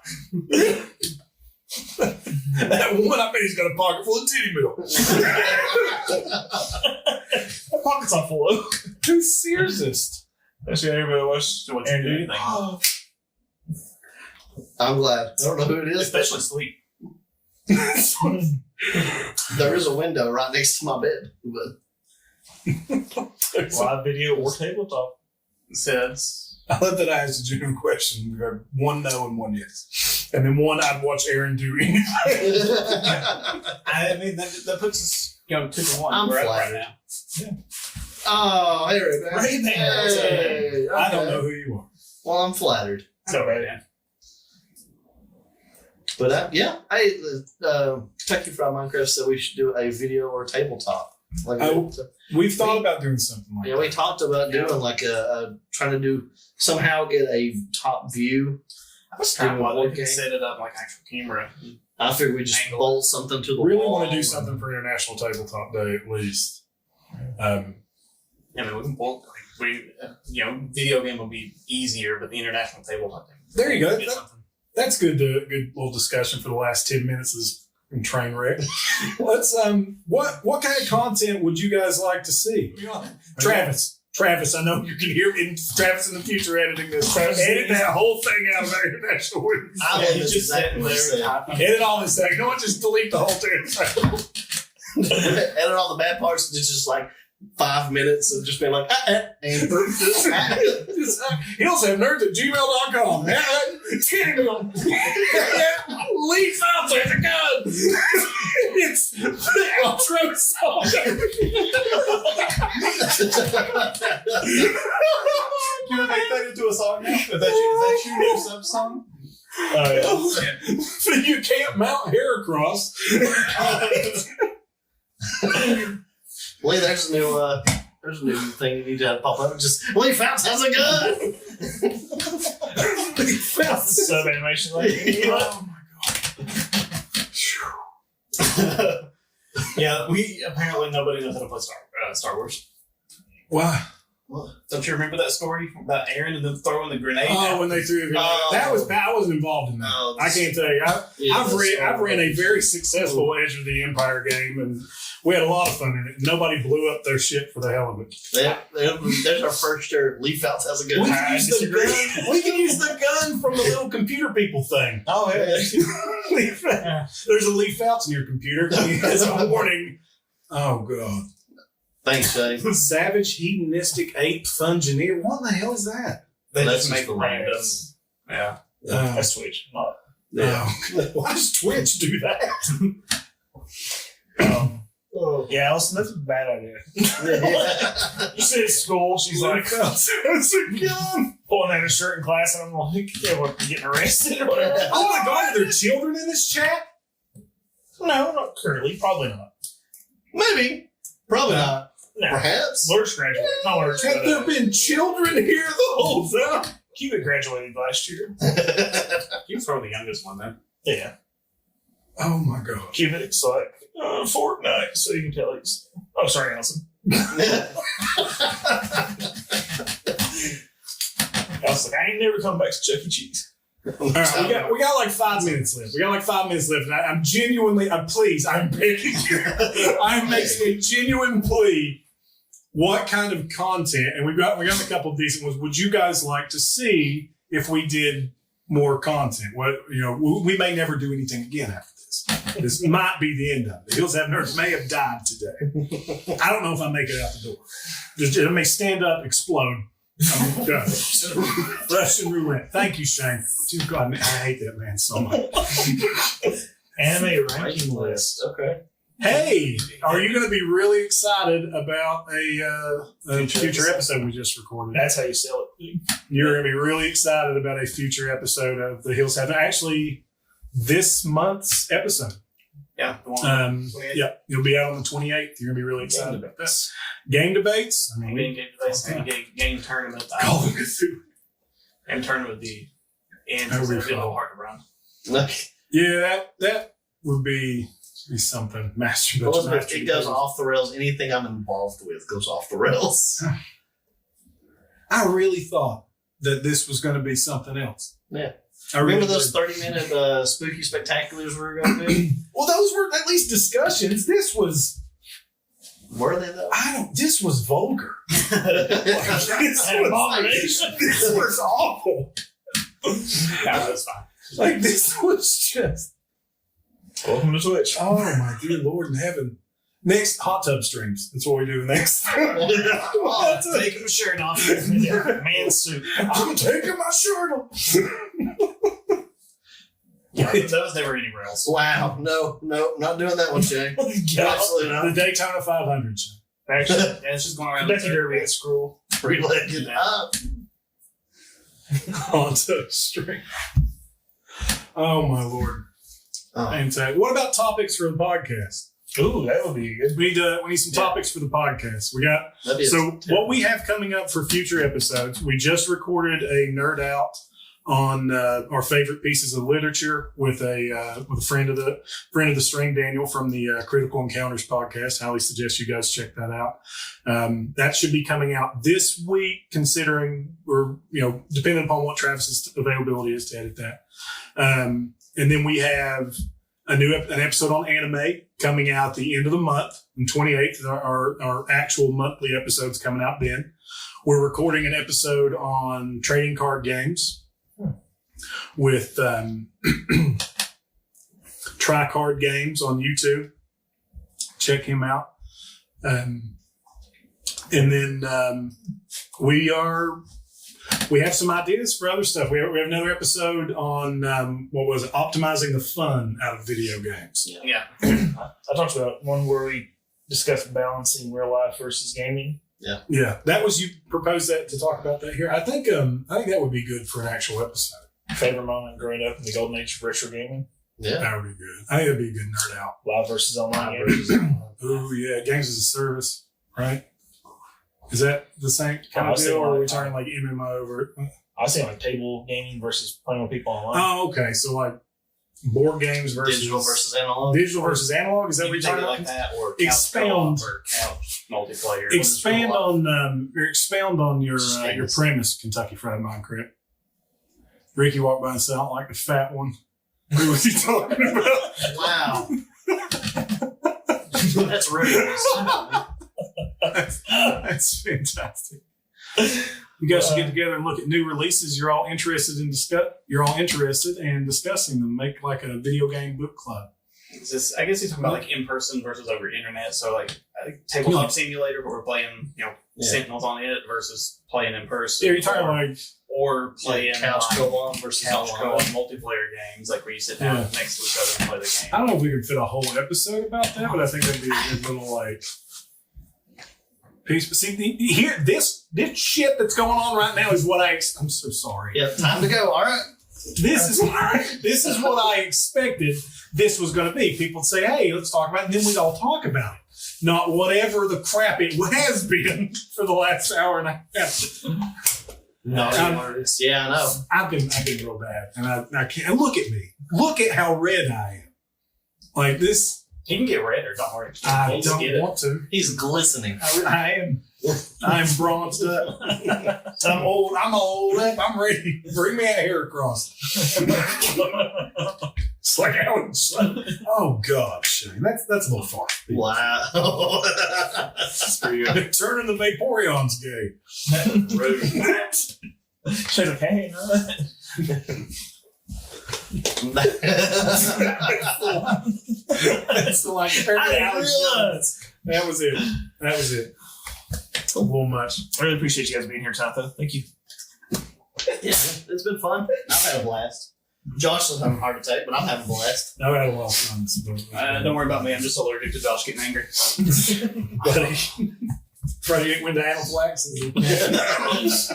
That one, I bet he's got a pocket full of titty milk. My pocket's on full. Who's seriousness? That's what everybody watched. What you do? Anything. I'm glad. I don't know who it is. Especially sleep. There is a window right next to my bed. But Live video or tabletop. Says. I love that I asked a genuine question. We got 1 no and 1 yes. And then 1 I'd watch Aaron do anything. I mean, that puts us, 2-1. I'm We're at flattered. right now. Yeah. Oh, there it is. Right there. Hey, I don't okay. know who you are. Well, I'm flattered. So right now. But Kentucky Fried Minecraft said we should do a video or tabletop. We've thought about doing something like that. We talked about doing like trying to do somehow get a top view. I was Doing trying a to board game. set it up like actual camera. I figured we just Angle. bolt something to the Really wall. want to do something for International Tabletop Day at least. I mean, we can both, video game will be easier, but the international tabletop thing. There you go. Get something. That's good. Good little discussion for the last 10 minutes of this train wreck. Let's what kind of content would you guys like to see? Travis, Travis, I know you can hear me. Travis in the future editing this. Edit that whole thing out about international women's. He's just sitting there. Edit all this thing. You know what? Just delete the whole thing. Edit all the bad parts. It's just like 5 minutes of just being like, and He'll say nerds at gmail.com. Leave out there the gun. It's the outro song. You would make that into a song now? Is that your new sub song? You can't mount hair across. Lee, there's a new thing you need to have pop up. Just Lee Fouts has a gun. Lee Fouts. Sub animation like Oh my god. Yeah, we apparently nobody knows how to play Star Wars. Why? Don't you remember that story about Aaron and them throwing the grenade? Oh, when they threw the grenade. That was bad. I wasn't involved in that. I can't tell you. I've ran a very successful Edge of the Empire game, and we had a lot of fun in it. Nobody blew up their shit for the hell of it. There's our first shirt. Lee Fouts has a gun. We can use the gun from the little computer people thing. Oh, yeah. There's a Lee Fouts in your computer. It's a warning. Oh, God. Thanks, Jay. Savage, hedonistic ape fungineer. What the hell is that? They That's just make just the random. That's- Yeah. That's Twitch. Not, Why does Twitch do that? yeah, Allison, that's a bad idea. You sit at school, she's like, It's a gun. pulling out a shirt in class, and I'm like, yeah, what, getting arrested or whatever? Oh my God, are there children in this chat? No, not currently. Probably not. Maybe. Probably not. No. Perhaps. Lurch graduated. Not Lurch, Have there been children here the whole time? Cuba graduated last year. You throw the youngest one then. Yeah. Oh my God. Cubics like Fortnite, so you can tell he's. Oh, sorry, Allison. Allison's like, I ain't never coming back to Chuck E. Cheese. All right, we got like 5 minutes left. And I'm genuinely, I'm begging you. I'm making a genuine plea. What kind of content, and we got a couple of decent ones, would you guys like to see if we did more content? We may never do anything again after this. This might be the end of it. The Hills Have Nerds may have died today. I don't know if I make it out the door. It may stand up, explode. I'm done. Russian roulette. Thank you, Shane. Dude, God, man, I hate that man so much. Anime ranking list. Okay. Hey, are you going to be really excited about a future episode we just recorded? That's how you sell it. You're going to be really excited about a future episode of The Hills Have. Actually, this month's episode. Yeah. The one Yeah, you'll be out on the 28th. You're going to be really excited about that. Game debates. I mean, game debates, game tournament. Call of Cthulhu. Game tournament with the end. That would be It's a fun. little hard to run. Yeah, that would be something. Master. Well, it goes off the rails. Anything I'm involved with goes off the rails. I really thought that this was going to be something else. Yeah. I really Remember those did. 30-minute spooky spectaculars we were going to do? Well, those were at least discussions. This was. Were they though? This was vulgar. This was awful. That was fine. Like, this was just. Welcome to Twitch. Oh, my dear Lord in heaven. Next, hot tub streams. That's what we do next. Taking the shirt off. Man suit. I'm taking my shirt off. Yeah, that was never anywhere else. Wow. No, not doing that one, Jay. Absolutely The not. Daytona 500. Actually, Yeah, it's just going around. Kentucky Derby at school. Three-legged up. Hot tub stream. Oh, my Lord. Oh. And what about topics for the podcast? Ooh, that would be good. We need some topics for the podcast. We got That'd be so what we have coming up for future episodes. We just recorded a nerd out on our favorite pieces of literature with a friend of the string, Daniel from the Critical Encounters podcast. Highly suggest you guys check that out. That should be coming out this week, considering or depending upon what Travis's availability is to edit that. And then we have an episode on anime coming out the end of the month, on 28th. Our actual monthly episodes coming out then. We're recording an episode on trading card games with Tri-Card Games on YouTube. Check him out. And then we have some ideas for other stuff. We have another episode on optimizing the fun out of video games. Yeah. I talked about one where we discussed balancing real life versus gaming. Yeah. That was, you proposed that to talk about that here. I think that would be good for an actual episode. Favorite moment growing up in the golden age of retro gaming? Yeah. That would be good. I think it'd be a good nerd out. Live versus online gaming. Oh yeah, games as a service, right? Is that the same kind I of was deal, thinking or are we like- talking like MMO over? I was saying like table gaming versus playing with people online. Oh, okay. So like board games versus Digital versus analog. digital versus analog. Is that You what can you're take talking it about? like that, or couch Expound. co-op or couch multiplayer. Expound on your Famous. premise, Kentucky Fried Minecraft. Ricky walked by and said, "I don't like the fat one." What was he talking about? Wow. That's rude. That's fantastic. You guys should get together and look at new releases. You're all interested in discussing them. Make like a video game book club. It's just, I guess he's talking about like in person versus over internet. So like tabletop simulator, where we're playing, Sentinels on it versus playing in person. Yeah, you're talking like or playing couch like, co-op versus couch online. co-op multiplayer games, like where you sit down next to each other and play the game. I don't know if we can fit a whole episode about that, but I think that'd be a good little like piece. But see, here this shit that's going on right now is what I'm so sorry. Yeah, time to go. All right. This is what I expected this was going to be. People would say, "Hey, let's talk about it," and then we'd all talk about it. Not whatever the crap it has been for the last hour and a half. No, yeah, I know. I've been real bad, and I can't. And look at me. Look at how red I am. Like this. He can get redder, don't worry. I We'll just get don't it. want to. He's glistening. I am. I'm bronzed up. I'm old. I'm ready. Bring me a hair across. It's like oh God, Shane. That's a little far. Wow. That's pretty good. Turning the Vaporeon's gay. She's like, hey, That's the like. I didn't realize. That was it. A little much. I really appreciate you guys being here, tonight, though. Thank you. Yeah, it's been fun. I've had a blast. Josh is having a heart attack, but I'm having a blast. I had a lot of fun. Don't worry about me. I'm just allergic to Josh getting angry. Buddy. Freddie ain't went to anaphylaxis.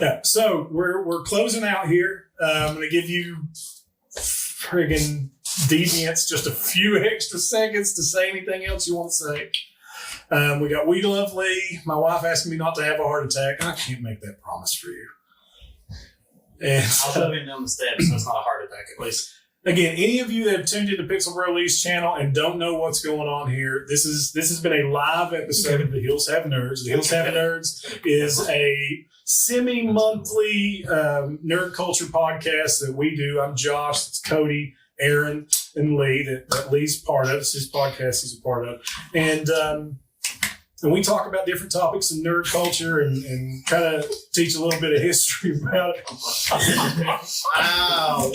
Yeah, so we're closing out here. I'm going to give you friggin' deviants just a few extra seconds to say anything else you want to say. We got We Love Lee. My wife asked me not to have a heart attack. I can't make that promise for you. And I'll shove him down the steps, so it's not a heart attack at least. again, any of you that have tuned into Pixel Bro Lee's channel and don't know what's going on here, this has been a live episode of The Hills Have Nerds. The Hills Have Nerds is a semi-monthly nerd culture podcast that we do. I'm Josh, it's Cody, Aaron, and Lee that Lee's part of. It's his podcast he's a part of. And we talk about different topics in nerd culture and try to teach a little bit of history about it. Ow,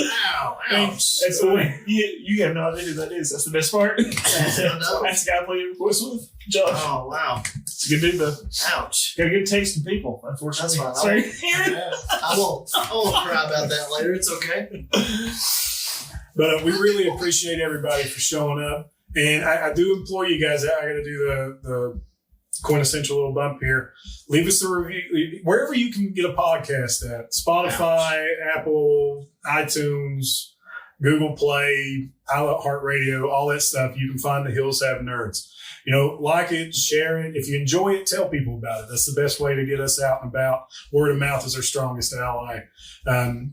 ouch. That's the way you have no idea who that is. That's the best part. That's the guy I played voice with, Josh. Oh, wow. It's a good dude, though. Ouch. Got a good taste in people, unfortunately. That's fine. Sorry. I won't cry about that later. It's okay. But we really appreciate everybody for showing up. And I do implore you guys, I got to do the quintessential little bump here. Leave us a review wherever you can get a podcast at. Spotify, Apple, iTunes, Google Play, iHeartRadio, all that stuff. You can find The Hills Have Nerds. You know, like it, share it. If you enjoy it, tell people about it. That's the best way to get us out and about. Word of mouth is our strongest ally.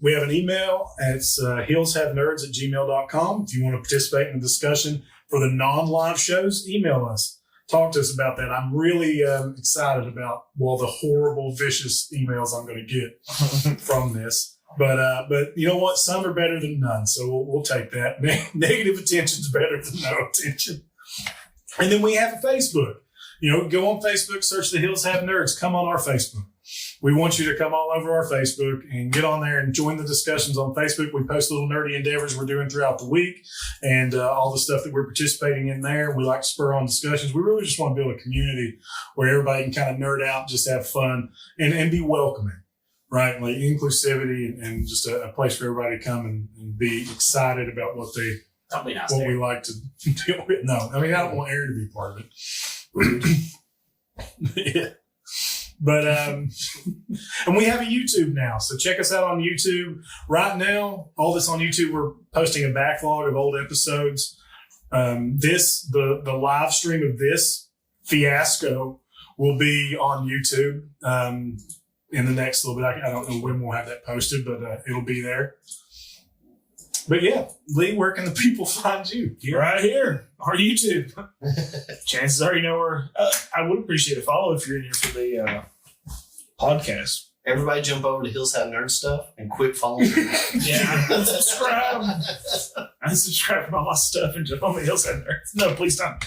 We have an email. It's hillshavenerds@gmail.com. If you want to participate in the discussion for the non-live shows, email us. Talk to us about that. I'm really excited about the horrible, vicious emails I'm going to get from this. But you know what? Some are better than none, so we'll take that. Negative attention is better than no attention. And then we have a Facebook. Go on Facebook, search The Hills Have Nerds. Come on our Facebook. We want you to come all over our Facebook and get on there and join the discussions on Facebook. We post little nerdy endeavors we're doing throughout the week and all the stuff that we're participating in there. We like to spur on discussions. We really just want to build a community where everybody can kind of nerd out, just have fun and be welcoming, right? Like inclusivity and just a place for everybody to come and be excited about what we like to deal with. No, I don't want Aaron to be part of it. Yeah. But and we have a YouTube now, so check us out on YouTube. Right now, all this on YouTube, we're posting a backlog of old episodes. The live stream of this fiasco will be on YouTube in the next little bit. I don't know when we'll have that posted, but it'll be there. But yeah, Lee, where can the people find you? Right here, our YouTube. Chances are you know where. I would appreciate a follow if you're in here for the podcast. Everybody jump over to Hills Have Nerd Stuff and quit following. Yeah, unsubscribe. Unsubscribe from all my stuff and jump on the Hills Have Nerds. No, please don't.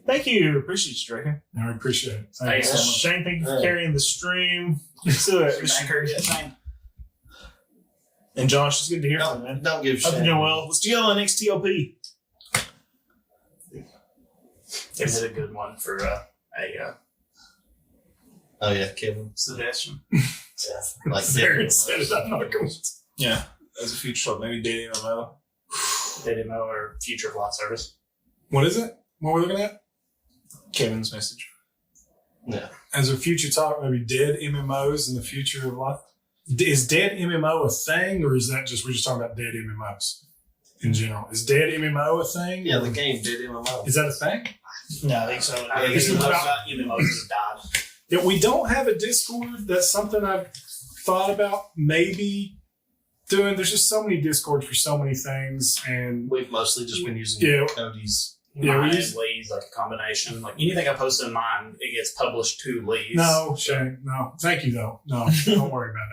Thank you. Appreciate you, Draken. I appreciate it. Thanks so much. Shane, thank you for carrying the stream. And Josh, it's good to hear from you, man. Don't give Hope shit. you're doing well. Let's do the next TLP. They did a good one for Oh yeah, Kevin. suggestion. Like Aaron said it, I'm not going to. Yeah, as a future talk, maybe dating MMO. They didn't know our future of live service. What is it? What we're looking at? Kevin's message. Yeah. As a future talk, maybe dead MMOs in the future of life. Is dead MMO a thing, or is that just we're just talking about dead MMOs in general? Is dead MMO a thing? Yeah, the game did MMO. Is that a thing? No, I think so. I think It's it's about- about MMOs have died. Yeah, we don't have a Discord. That's something I've thought about maybe doing. There's just so many Discords for so many things, and We've mostly just been using Yeah. Cody's. Yeah, we Mine use- and Lee's like a combination. Like anything I post in mine, it gets published to Lee's. no, Shane, no, thank you though. No, don't worry about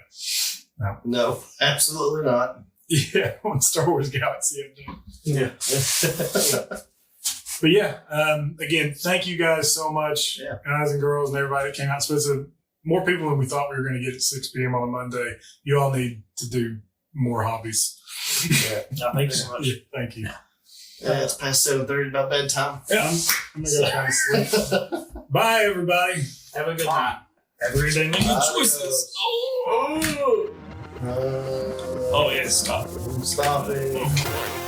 it. No, absolutely not. Yeah, on Star Wars Galaxy update. Yeah. But yeah, again, thank you guys so much, Yeah. guys and girls and everybody that came out. So it's more people than we thought we were going to get at 6 p.m. on a Monday. You all need to do more hobbies. No, thank you so much. Yeah, thank you. Yeah, it's past 7:30, about bedtime. Yeah, I'm going to go try to sleep. Bye, everybody. Have a good night. Every day making Adios. choices. Oh, yeah, stop. Stop it.